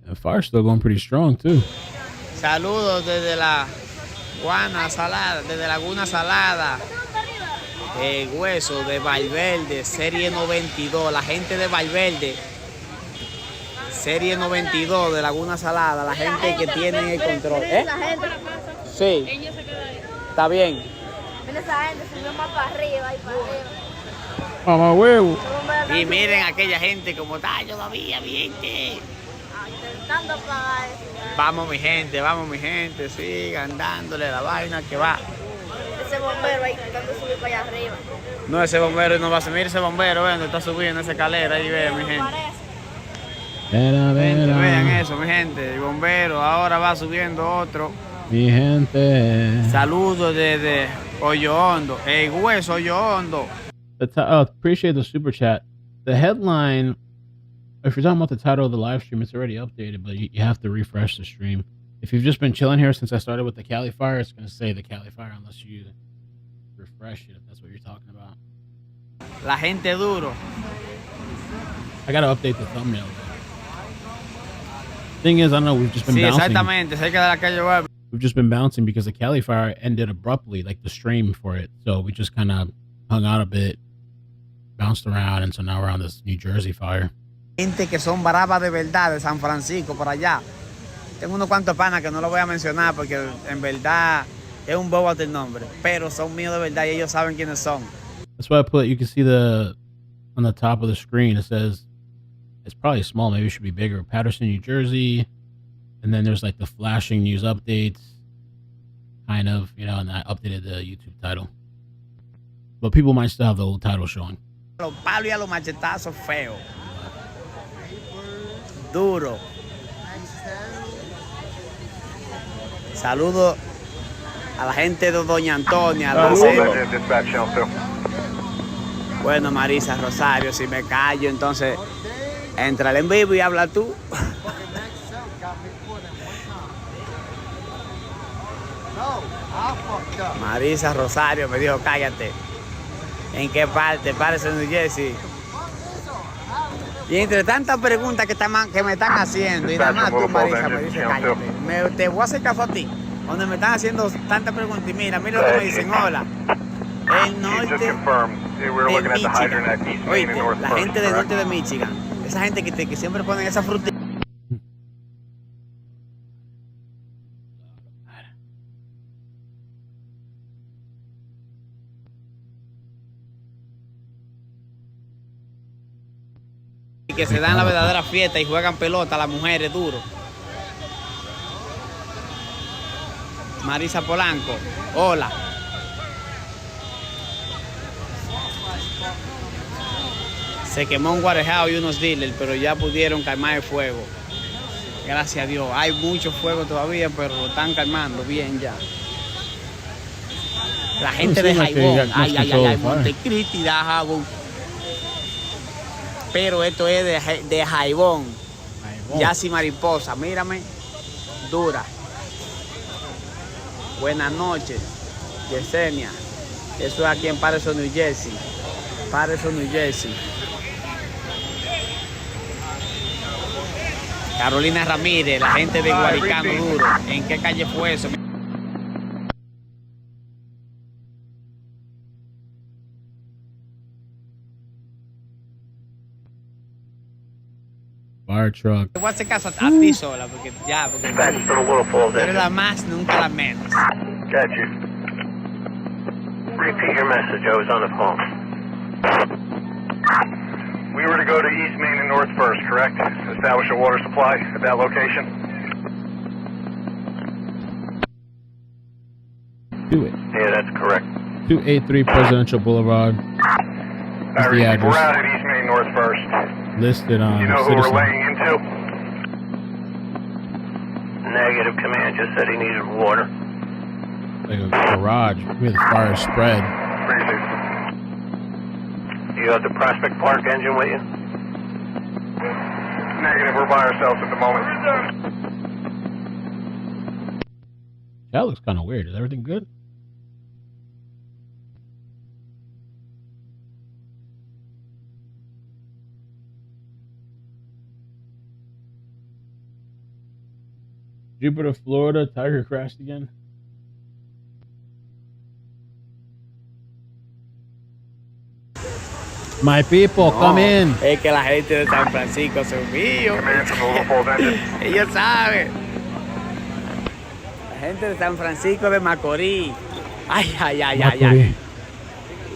The fire's still going pretty strong too. Saludos desde la Guana Salada, desde Laguna Salada. Hueso de Valverde, serie 92. La gente de Valverde, serie 92 de Laguna Salada. La gente que tiene el control. Sí. Está bien. Mira esa gente, subió más para arriba y para arriba. Mamá huevo. Y miren aquella gente como está todavía, mi gente. Intentando apagar eso. Vamos mi gente, sigan dándole la vaina que va. Ese bombero ahí intentando subir para allá arriba. No, ese bombero no va a subir, ese bombero, vean, está subiendo esa escalera, ahí vean, mi gente. Vean eso, mi gente, el bombero, ahora va subiendo otro. Mi gente. Saludos desde Hoyo Hondo, el hueso Hoyo Hondo. Appreciate the super chat. The headline, if you're talking about the title of the live stream, it's already updated, but you have to refresh the stream. If you've just been chilling here since I started with the Cali Fire, it's going to say the Cali Fire unless you refresh it, if that's what you're talking about. La gente duro. I got to update the thumbnail, though. Thing is, I don't know, we've just been bouncing. Exactamente, cerca de la calle web. We've just been bouncing because the Cali Fire ended abruptly, like the stream for it. So we just kind of hung out a bit, bounced around, and so now we're on this New Jersey fire. Gente que son bravas de verdad, de San Francisco, por allá. Tengo unos cuantos panas que no los voy a mencionar porque en verdad es un bobo el nombre, pero son míos de verdad y ellos saben quiénes son. That's why I put, you can see on the top of the screen, it says, it's probably small, maybe it should be bigger, Paterson, New Jersey, and then there's like the flashing news updates, kind of, you know, and I updated the YouTube title. But people might still have the old title showing. Los palos y a los machetazos feos. Duro. Saludos a la gente de Doña Antonia. Bueno, Marisa Rosario, si me callo, entonces entra en vivo y habla tú. Marisa Rosario me dijo, cállate. ¿En qué parte? Parece en New Jersey. Y entre tantas preguntas que me están haciendo, y nada más tú, Marisa, me dice, cállate. Te voy a hacer caso a ti, donde me están haciendo tantas preguntas. Y mira lo que me dicen, hola. El norte de Michigan. Oíste, la gente del norte de Michigan. Esa gente que siempre ponen esa frutilla. Que se dan la verdadera fiesta y juegan pelota las mujeres duro. Marisa Polanco, hola. Se quemó un guarejao y unos dealers, pero ya pudieron calmar el fuego. Gracias a Dios. Hay mucho fuego todavía, pero lo están calmando bien ya. La gente de Jaibón, ay, Montecristi da Jaibón. Pero esto es de Jaibón. Yassi Mariposa, mírame, dura. Buenas noches, Yesenia. Eso es aquí en Paterson, New Jersey. Paterson, New Jersey. Carolina Ramírez, la gente de Guaricano duro. ¿En qué calle fue eso? Fire truck. Te voy a hacer caso a ti sola, porque tú eres la más, nunca la menos. Got you. Repeat your message. I was on the phone. We were to go to East Main and North First, correct? Establish a water supply at that location? Yeah, that's correct. 283 Presidential Boulevard. That's the address. We're out at East Main North First. Listed on You know who Citizen. we're laying into? Negative. Command just said he needed water. Like a garage where the fire spread. You have the Prospect Park engine with you? Negative, we're by ourselves at the moment. That looks kind of weird. Is everything good? Jupiter, Florida, Tiger crashed again. My people, come in. Es que la gente de San Francisco son míos. Ellos saben. La gente de San Francisco de Macorís. Ay, ay, ay, ay, ay.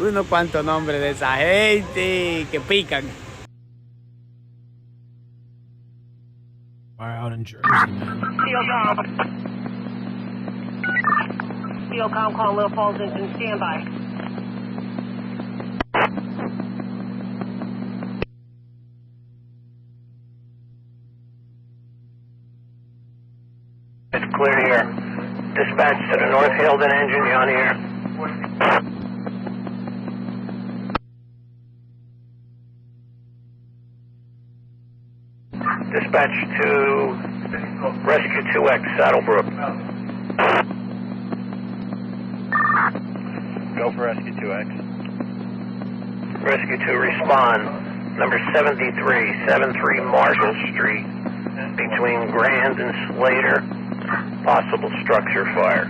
Unos cuantos nombres de esa gente que pican. Fire out in Jersey, man. Steelcom, call Little Falls engine, standby. It's clear here. Dispatch to the North Hilden engine, you on here? Dispatch to Rescue 2X, Saddlebrook. Go for Rescue 2X. Rescue 2, respond. Number 7373 Marshall Street, between Grand and Slater. Possible structure fire.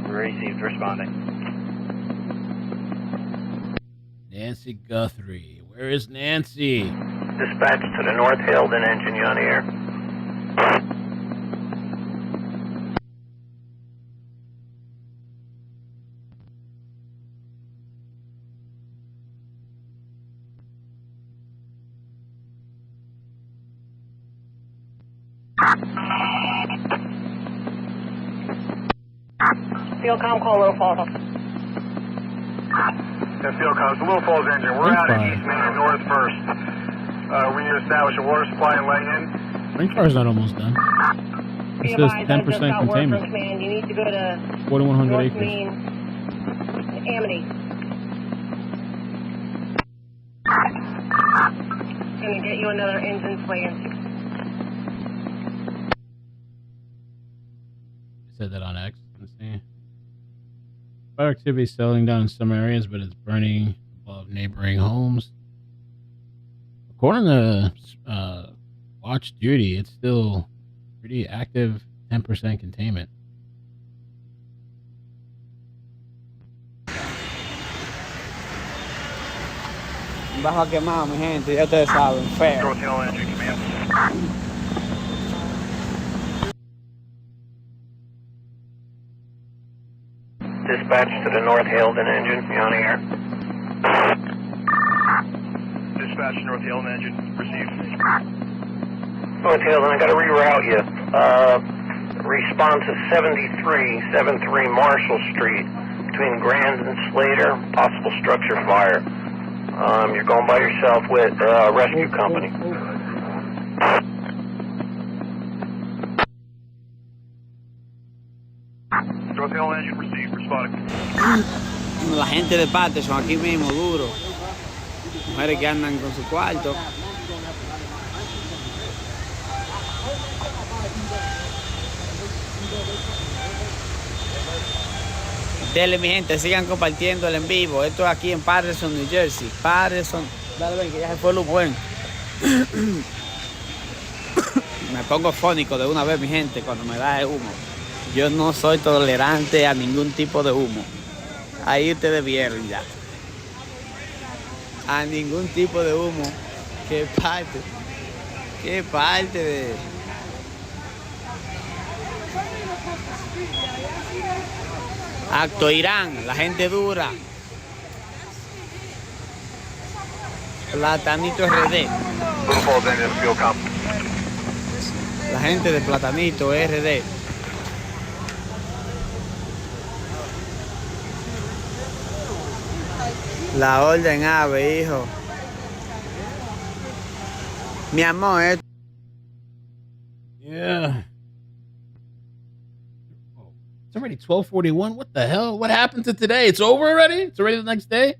Received, responding. Nancy Guthrie. Where is Nancy? Dispatch to the North Hilden engine, you on here? Steelcom, call Little Falls. Yeah, Steelcom, it's the Little Falls engine. We're out at East Main and North First. We need to establish a water supply and lay in. Ring car's not almost done. It says 10% containment. Command. You need to go to 4,100 North acres. Main, Amity. Gonna get you another engine slaying. Said that on X. Let's see. Fire activity is settling down in some areas, but it's burning above neighboring homes. According to Watch Duty, it's still pretty active, 10% containment. Bajo quemado, mi gente, ya ustedes saben, feo. Dispatch to the North Hilden engine, you on here? Dispatch to North Hilden engine, received. North Hilden, I gotta reroute you. Response is 7373 Marshall Street, between Grand and Slater, possible structure fire. You're going by yourself with rescue company. North Hilden engine, received, responding. La gente de Paterson aquí mismo, duro. Mujeres que andan con su cuarto. Dele, mi gente, sigan compartiendo el en vivo. Esto es aquí en Paterson, New Jersey. Paterson, dale, ven, que ya se fue lo bueno. Me pongo fónico de una vez, mi gente, cuando me da el humo. Yo no soy tolerante a ningún tipo de humo. Ahí ustedes vieron ya. A ningún tipo de humo. ¿Qué parte de... Acto Irán, la gente dura. Platanito RD. La gente de Platanito RD. La orden ave, hijo. Mi amor, Yeah. It's already 12:41. What the hell? What happened to today? It's over already? It's already the next day?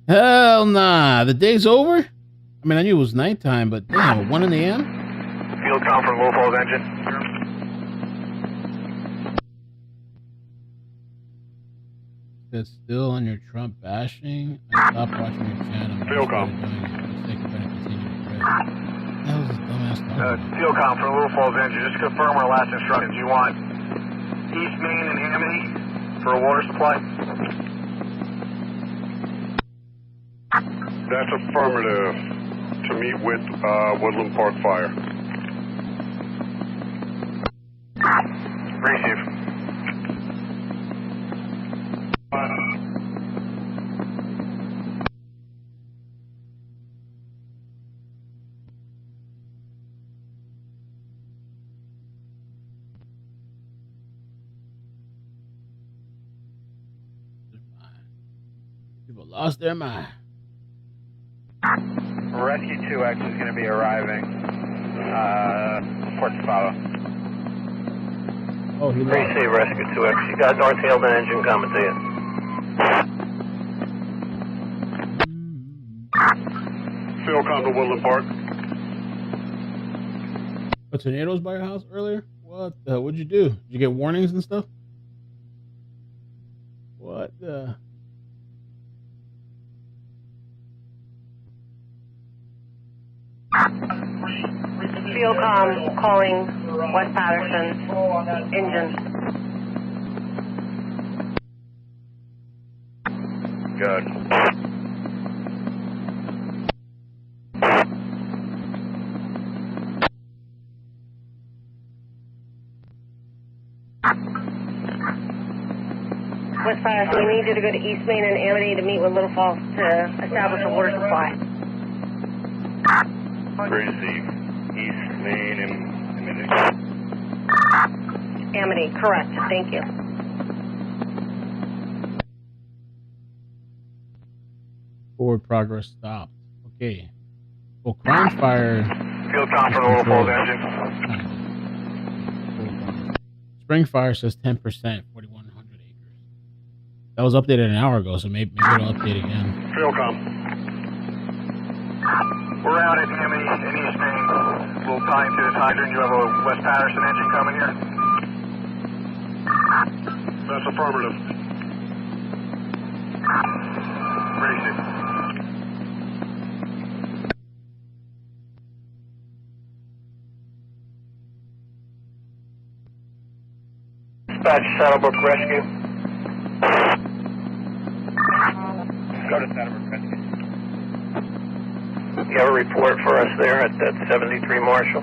Hell nah. The day's over? I mean, I knew it was nighttime, but damn, 1 a.m.? Field count for low falls engine. That's still on your Trump bashing. I stopped watching your channel. Field count. Field count for low falls engine. Just confirm our last instructions. You want East Main and Amity for a water supply? That's affirmative. To meet with Woodland Park Fire. Receive. People lost their mind. Rescue 2X is going to be arriving. Port Follow. Oh, he lost. Receive Rescue 2X. You got North Hailden engine coming to you. Phil, come to Woodland Park. What, tornadoes by your house earlier? What the? What'd you do? Did you get warnings and stuff? What the? Fieldcom calling West Paterson engine. Good. West Paterson, we need you to go to East Main and Amity to meet with Little Falls to establish a water supply. Receive. East Main and Amity, correct. Thank you. Forward progress stopped. Okay. Well, crime fire. Field count for the Little Falls engine. Spring fire says 10%, 4,100 acres. That was updated an hour ago, so maybe it'll update again. Field count. We're out at Amity and East Main. We'll tie into this hydrant. You have a West Paterson engine coming here? That's affirmative. Receive. Dispatch Saddlebrook Rescue. Go to Saddlebrook Rescue. You have a report for us there at that 73 Marshall?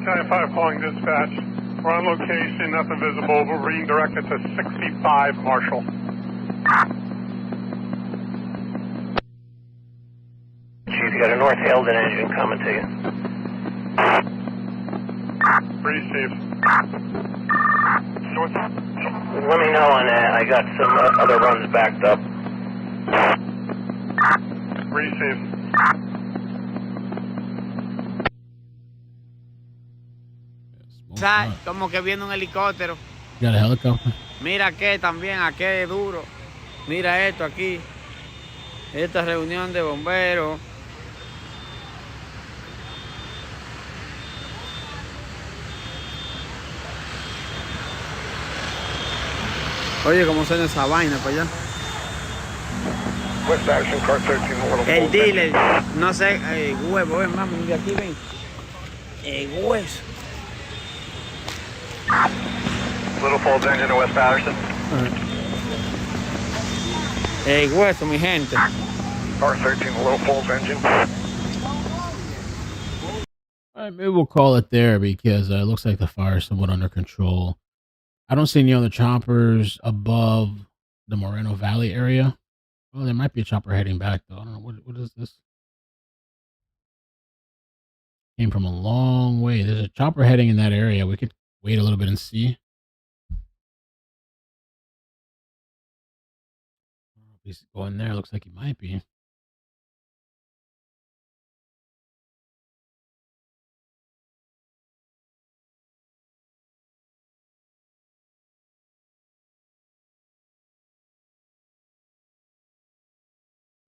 95 calling dispatch. We're on location, nothing visible. We're being directed to 65 Marshall. Chief, you got a North Hailden engine coming to you. Receive. Let me know on that. I got some other runs backed up. Receive. Como que viene un helicóptero. You got a helicopter? Mira que también, aquí es duro. Mira esto aquí. Esta reunión de bomberos. Oye, ¿cómo suena esa vaina para allá? West Action Car 13, El dealer, no sé, huevo, ven, vamos, de aquí ven. Hueso. Little Falls engine to West Paterson. Hueso, mi gente. Car 13, Little Falls engine. All right, maybe we'll call it there because it looks like the fire is somewhat under control. I don't see any other choppers above the Moreno Valley area. Well, there might be a chopper heading back, though. I don't know. What is this? Came from a long way. There's a chopper heading in that area. We could wait a little bit and see. He's going there. Looks like he might be.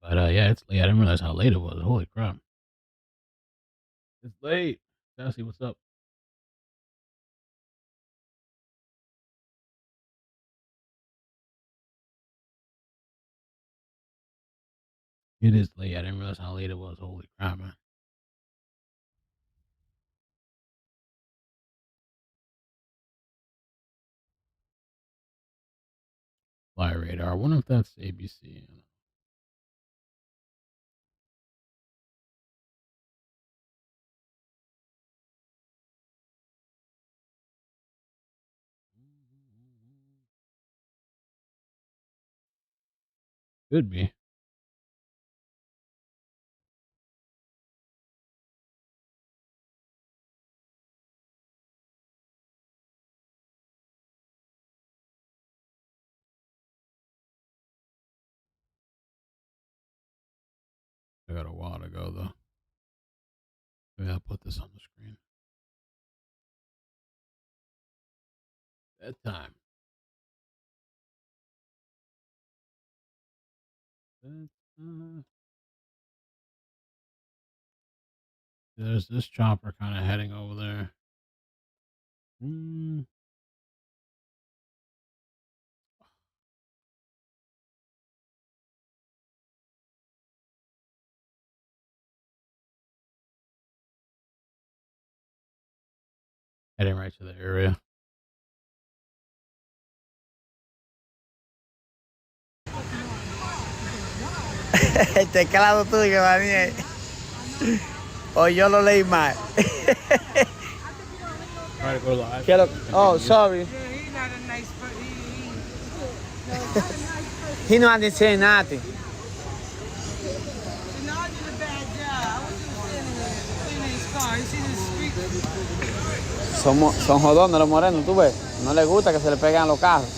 But yeah, it's late. I didn't realize how late it was. Holy crap. It's late. Sassy, what's up? It is late. I didn't realize how late it was. Holy crap, man. Fire radar. I wonder if that's ABC. Could be. I got a while to go, though. Maybe I'll put this on the screen. Bedtime. There's this chopper kind of heading over there. Heading right to the area. El teclado tuyo, Daniel. O yo lo leí mal. Try to go live. Oh, sorry. He not saying nothing. Son jodones los morenos, tú ves. No les gusta que se le peguen a los carros.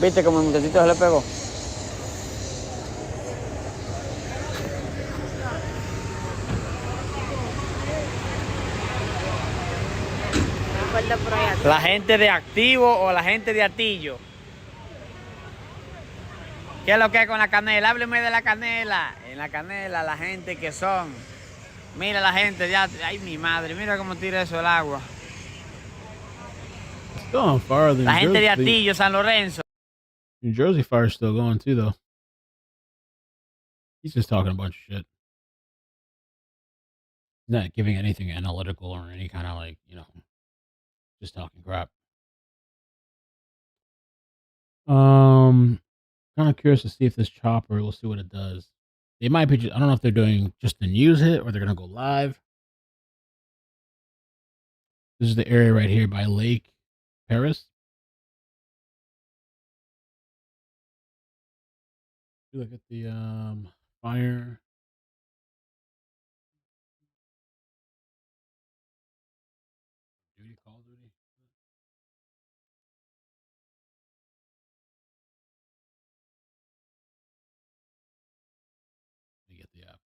¿Viste como el muchachito se le pegó? La gente de activo o la gente de atillo. ¿Qué es lo que es con la canela? Hábleme de la canela. En la canela, la gente que son. Mira la gente, ya, ay mi madre, mira cómo tira eso el agua. Still on fire. La gente de Atillo, San Lorenzo. New Jersey fire's still going too, though. He's just talking a bunch of shit. He's not giving anything analytical or any kind of just talking crap. Kind of curious to see if this chopper, we'll see what it does. They might be, I don't know if they're doing just the news hit or they're going to go live. This is the area right here by Lake Perris. Look at the fire. Call duty. Let me get the app.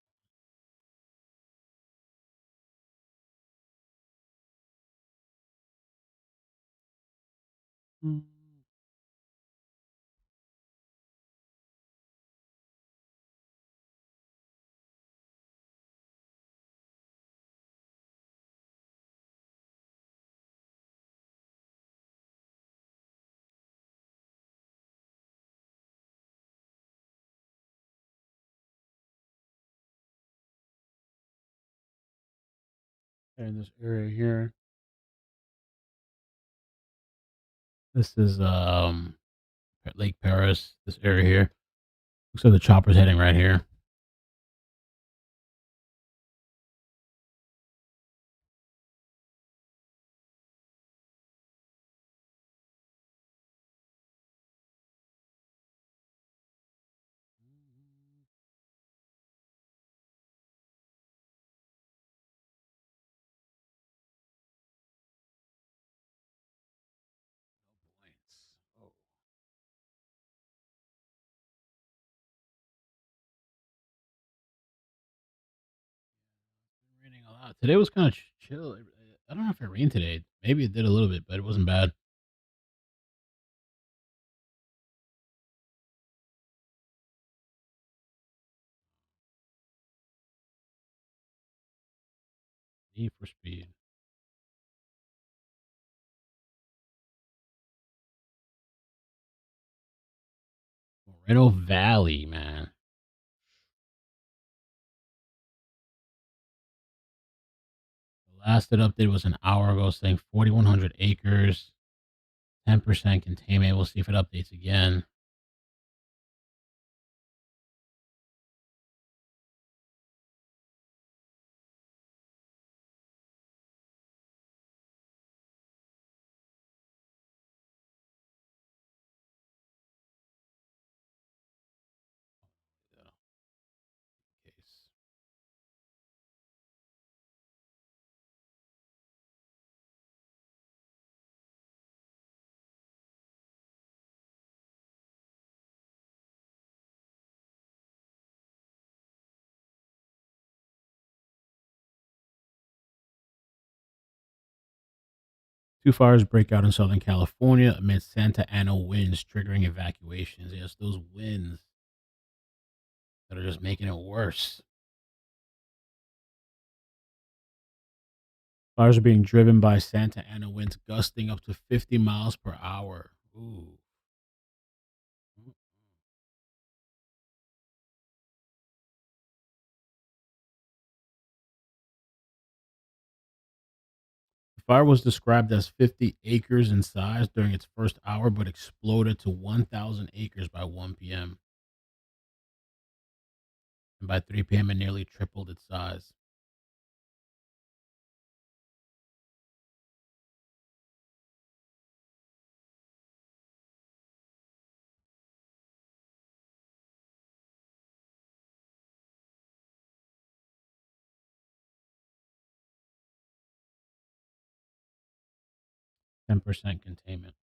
In this area here. This is Lake Perris, this area here. Looks like the chopper's heading right here. Raining a lot. Today was kind of chill. I don't know if it rained today. Maybe it did a little bit, but it wasn't bad. E for speed. Moreno Valley, man. The last update was an hour ago saying 4,100 acres, 10% containment. We'll see if it updates again. Two fires break out in Southern California amid Santa Ana winds triggering evacuations. Yes, those winds that are just making it worse. Fires are being driven by Santa Ana winds gusting up to 50 miles per hour. Ooh. The fire was described as 50 acres in size during its first hour, but exploded to 1,000 acres by 1 p.m. And by 3 p.m., it nearly tripled its size. %, containment.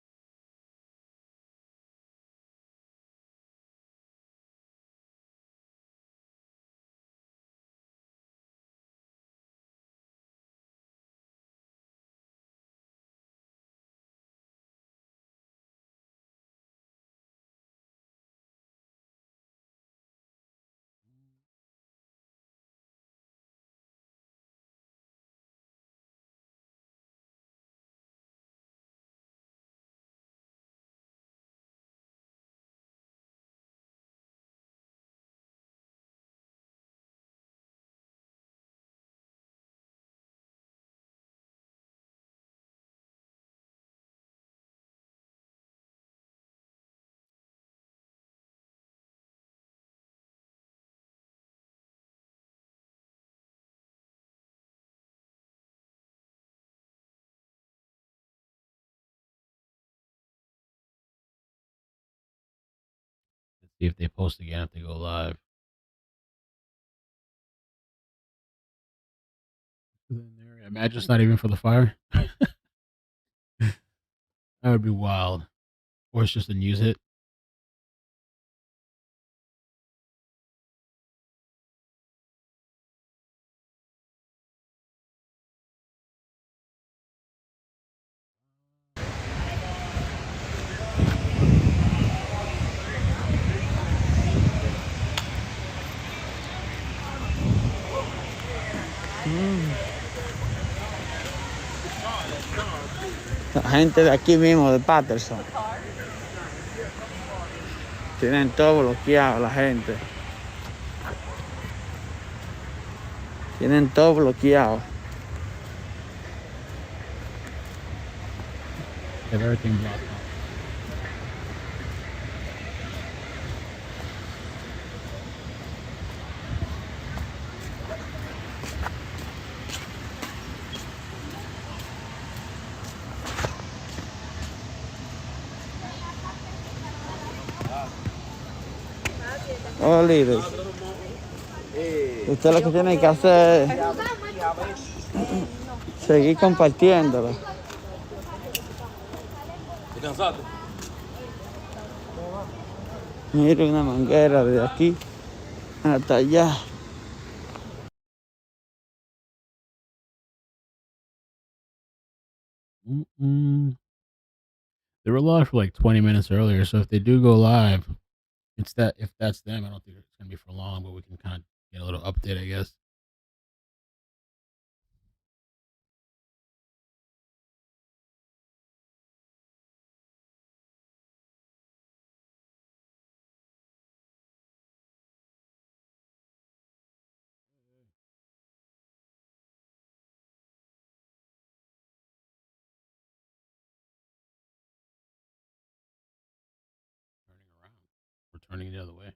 Let's see if they post again if they go live. Imagine it's not even for the fire. That would be wild. Or it's just a news hit. La gente de aquí mismo, de Paterson. Tienen todo bloqueado, la gente. Tienen todo bloqueado. Have everything blocked off. Oh, líder. Usted lo que tiene que hacer es seguir compartiéndolo. Mire una manguera de aquí hasta allá. They were live for like 20 minutes earlier, so if they do go live, it's that if that's them, I don't think it's gonna be for long, but we can kind of get a little update, I guess. Running the other way.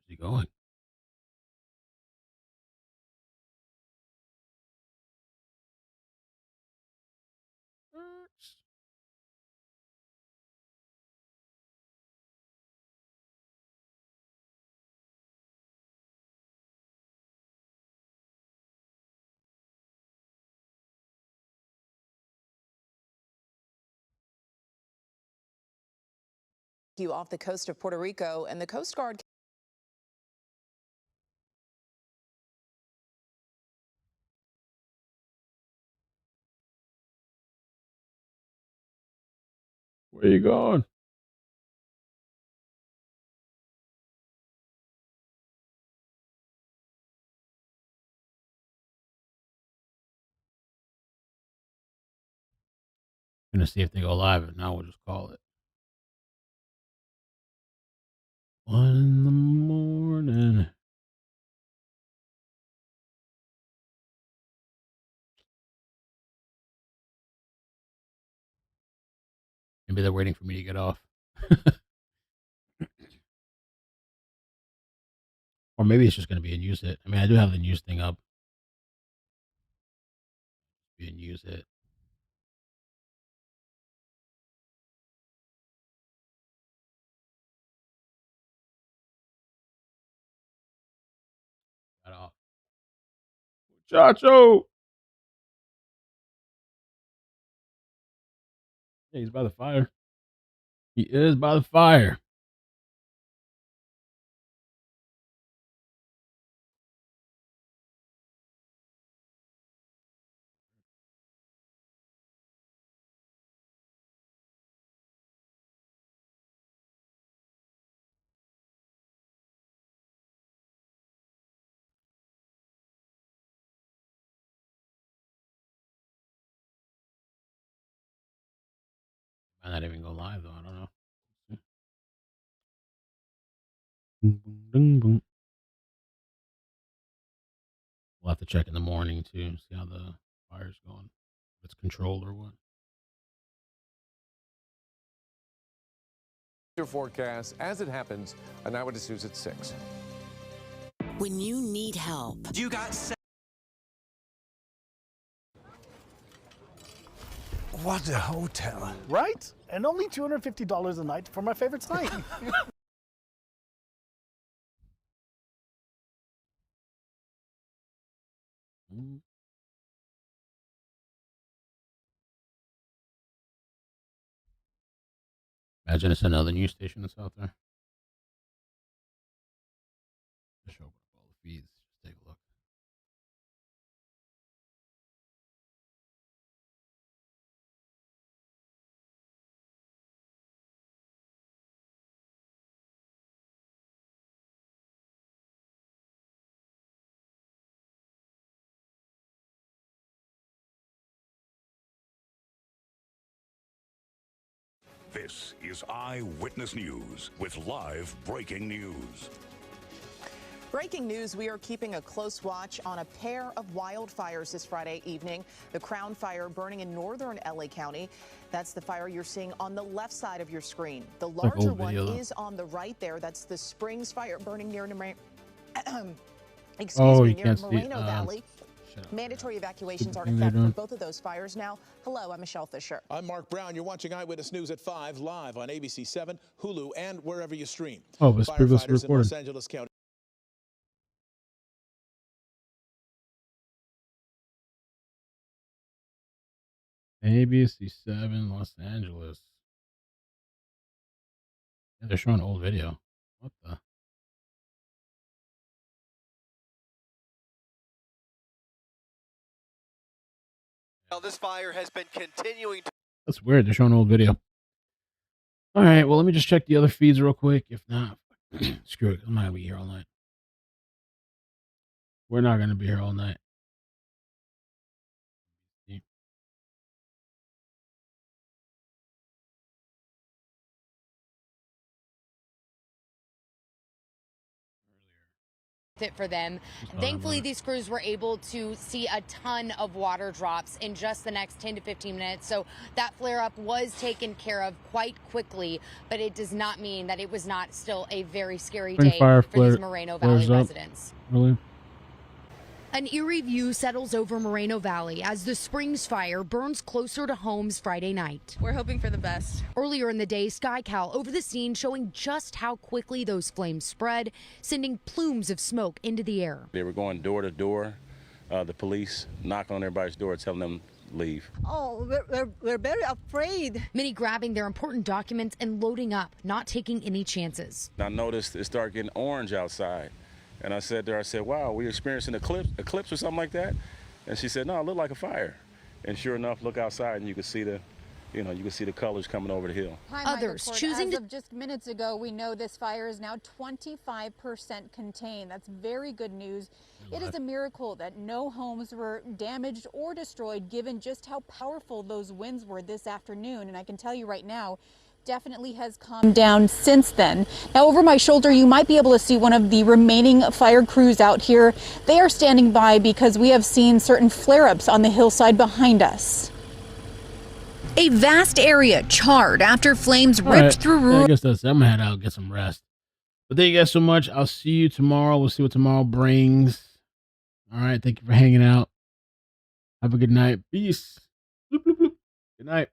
Where's he going? You off the coast of Puerto Rico, and the Coast Guard. Where you going? Gonna see if they go live, and now we'll just call it. 1 in the morning. Maybe they're waiting for me to get off. Or maybe it's just going to be a news hit. I mean, I do have the news thing up. Be a news hit. Got off. Chacho! Yeah, he's by the fire. He is by the fire. Might not even go live, though. I don't know. Boom, boom, boom, boom. We'll have to check in the morning, too. See how the fire's going. If it's controlled or what. Your forecast as it happens on Eyewitness News at 6. When you need help, you got. What a hotel. Right? And only $250 a night for my favorite site. Imagine it's another news station that's out there. Just open up all the feeds. Just take a look. This is Eyewitness News with live breaking news. Breaking news, we are keeping a close watch on a pair of wildfires this Friday evening. The Crown Fire burning in northern LA County. That's the fire you're seeing on the left side of your screen. The larger one is on the right there. That's the Springs Fire burning near Moreno Valley. Mandatory evacuations are in effect for both of those fires now. Hello, I'm Michelle Fisher. I'm Mark Brown. You're watching Eyewitness News at 5 live on ABC 7, Hulu, and wherever you stream. Oh, but it's previously Firefighters in recorded. Los Angeles County. ABC 7 Los Angeles. Yeah, they're showing old video. What the? Well, this fire has been continuing to. That's weird. They're showing old video. All right. Well, let me just check the other feeds real quick. If not, screw it. I'm not going to be here all night. We're not going to be here all night. it for them. Thankfully, these crews were able to see a ton of water drops in just the next 10 to 15 minutes. So that flare up was taken care of quite quickly, but it does not mean that it was not still a very scary day for these Moreno Valley residents. Really? An eerie view settles over Moreno Valley as the Springs fire burns closer to homes Friday night. We're hoping for the best. Earlier in the day, SkyCal over the scene showing just how quickly those flames spread, sending plumes of smoke into the air. They were going door to door. The police knock on everybody's door telling them leave. Oh, we're very afraid. Many grabbing their important documents and loading up, not taking any chances. I noticed it started getting orange outside. And I said there, wow, we experiencing an eclipse or something like that? And she said, no, it looked like a fire. And sure enough, look outside and you could see the colors coming over the hill. Others choosing as of just minutes ago, we know this fire is now 25% contained. That's very good news. It is a miracle that no homes were damaged or destroyed, given just how powerful those winds were this afternoon. And I can tell you right now, definitely has calmed down since then. Now over my shoulder, you might be able to see one of the remaining fire crews out here. They are standing by because we have seen certain flare-ups on the hillside behind us. A vast area charred after flames ripped through. Yeah, I guess that's it. I'm gonna head out, get some rest. But thank you guys so much. I'll see you tomorrow. We'll see what tomorrow brings. All right. Thank you for hanging out. Have a good night. Peace. Bloop, bloop, bloop. Good night.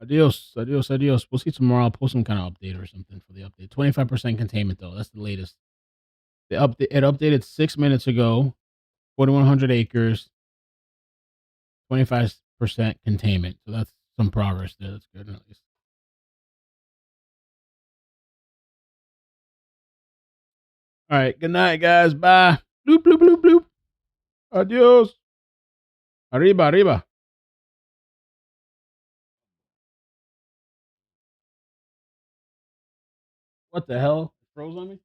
Adios. Adios. Adios. We'll see you tomorrow. I'll post some kind of update or something for the update. 25% containment, though. That's the latest. It updated 6 minutes ago. 4,100 acres. 25% containment. So that's some progress there. That's good, at least. All right. Good night, guys. Bye. Bloop, bloop, bloop, bloop. Adios. Arriba, arriba. What the hell? It froze on me?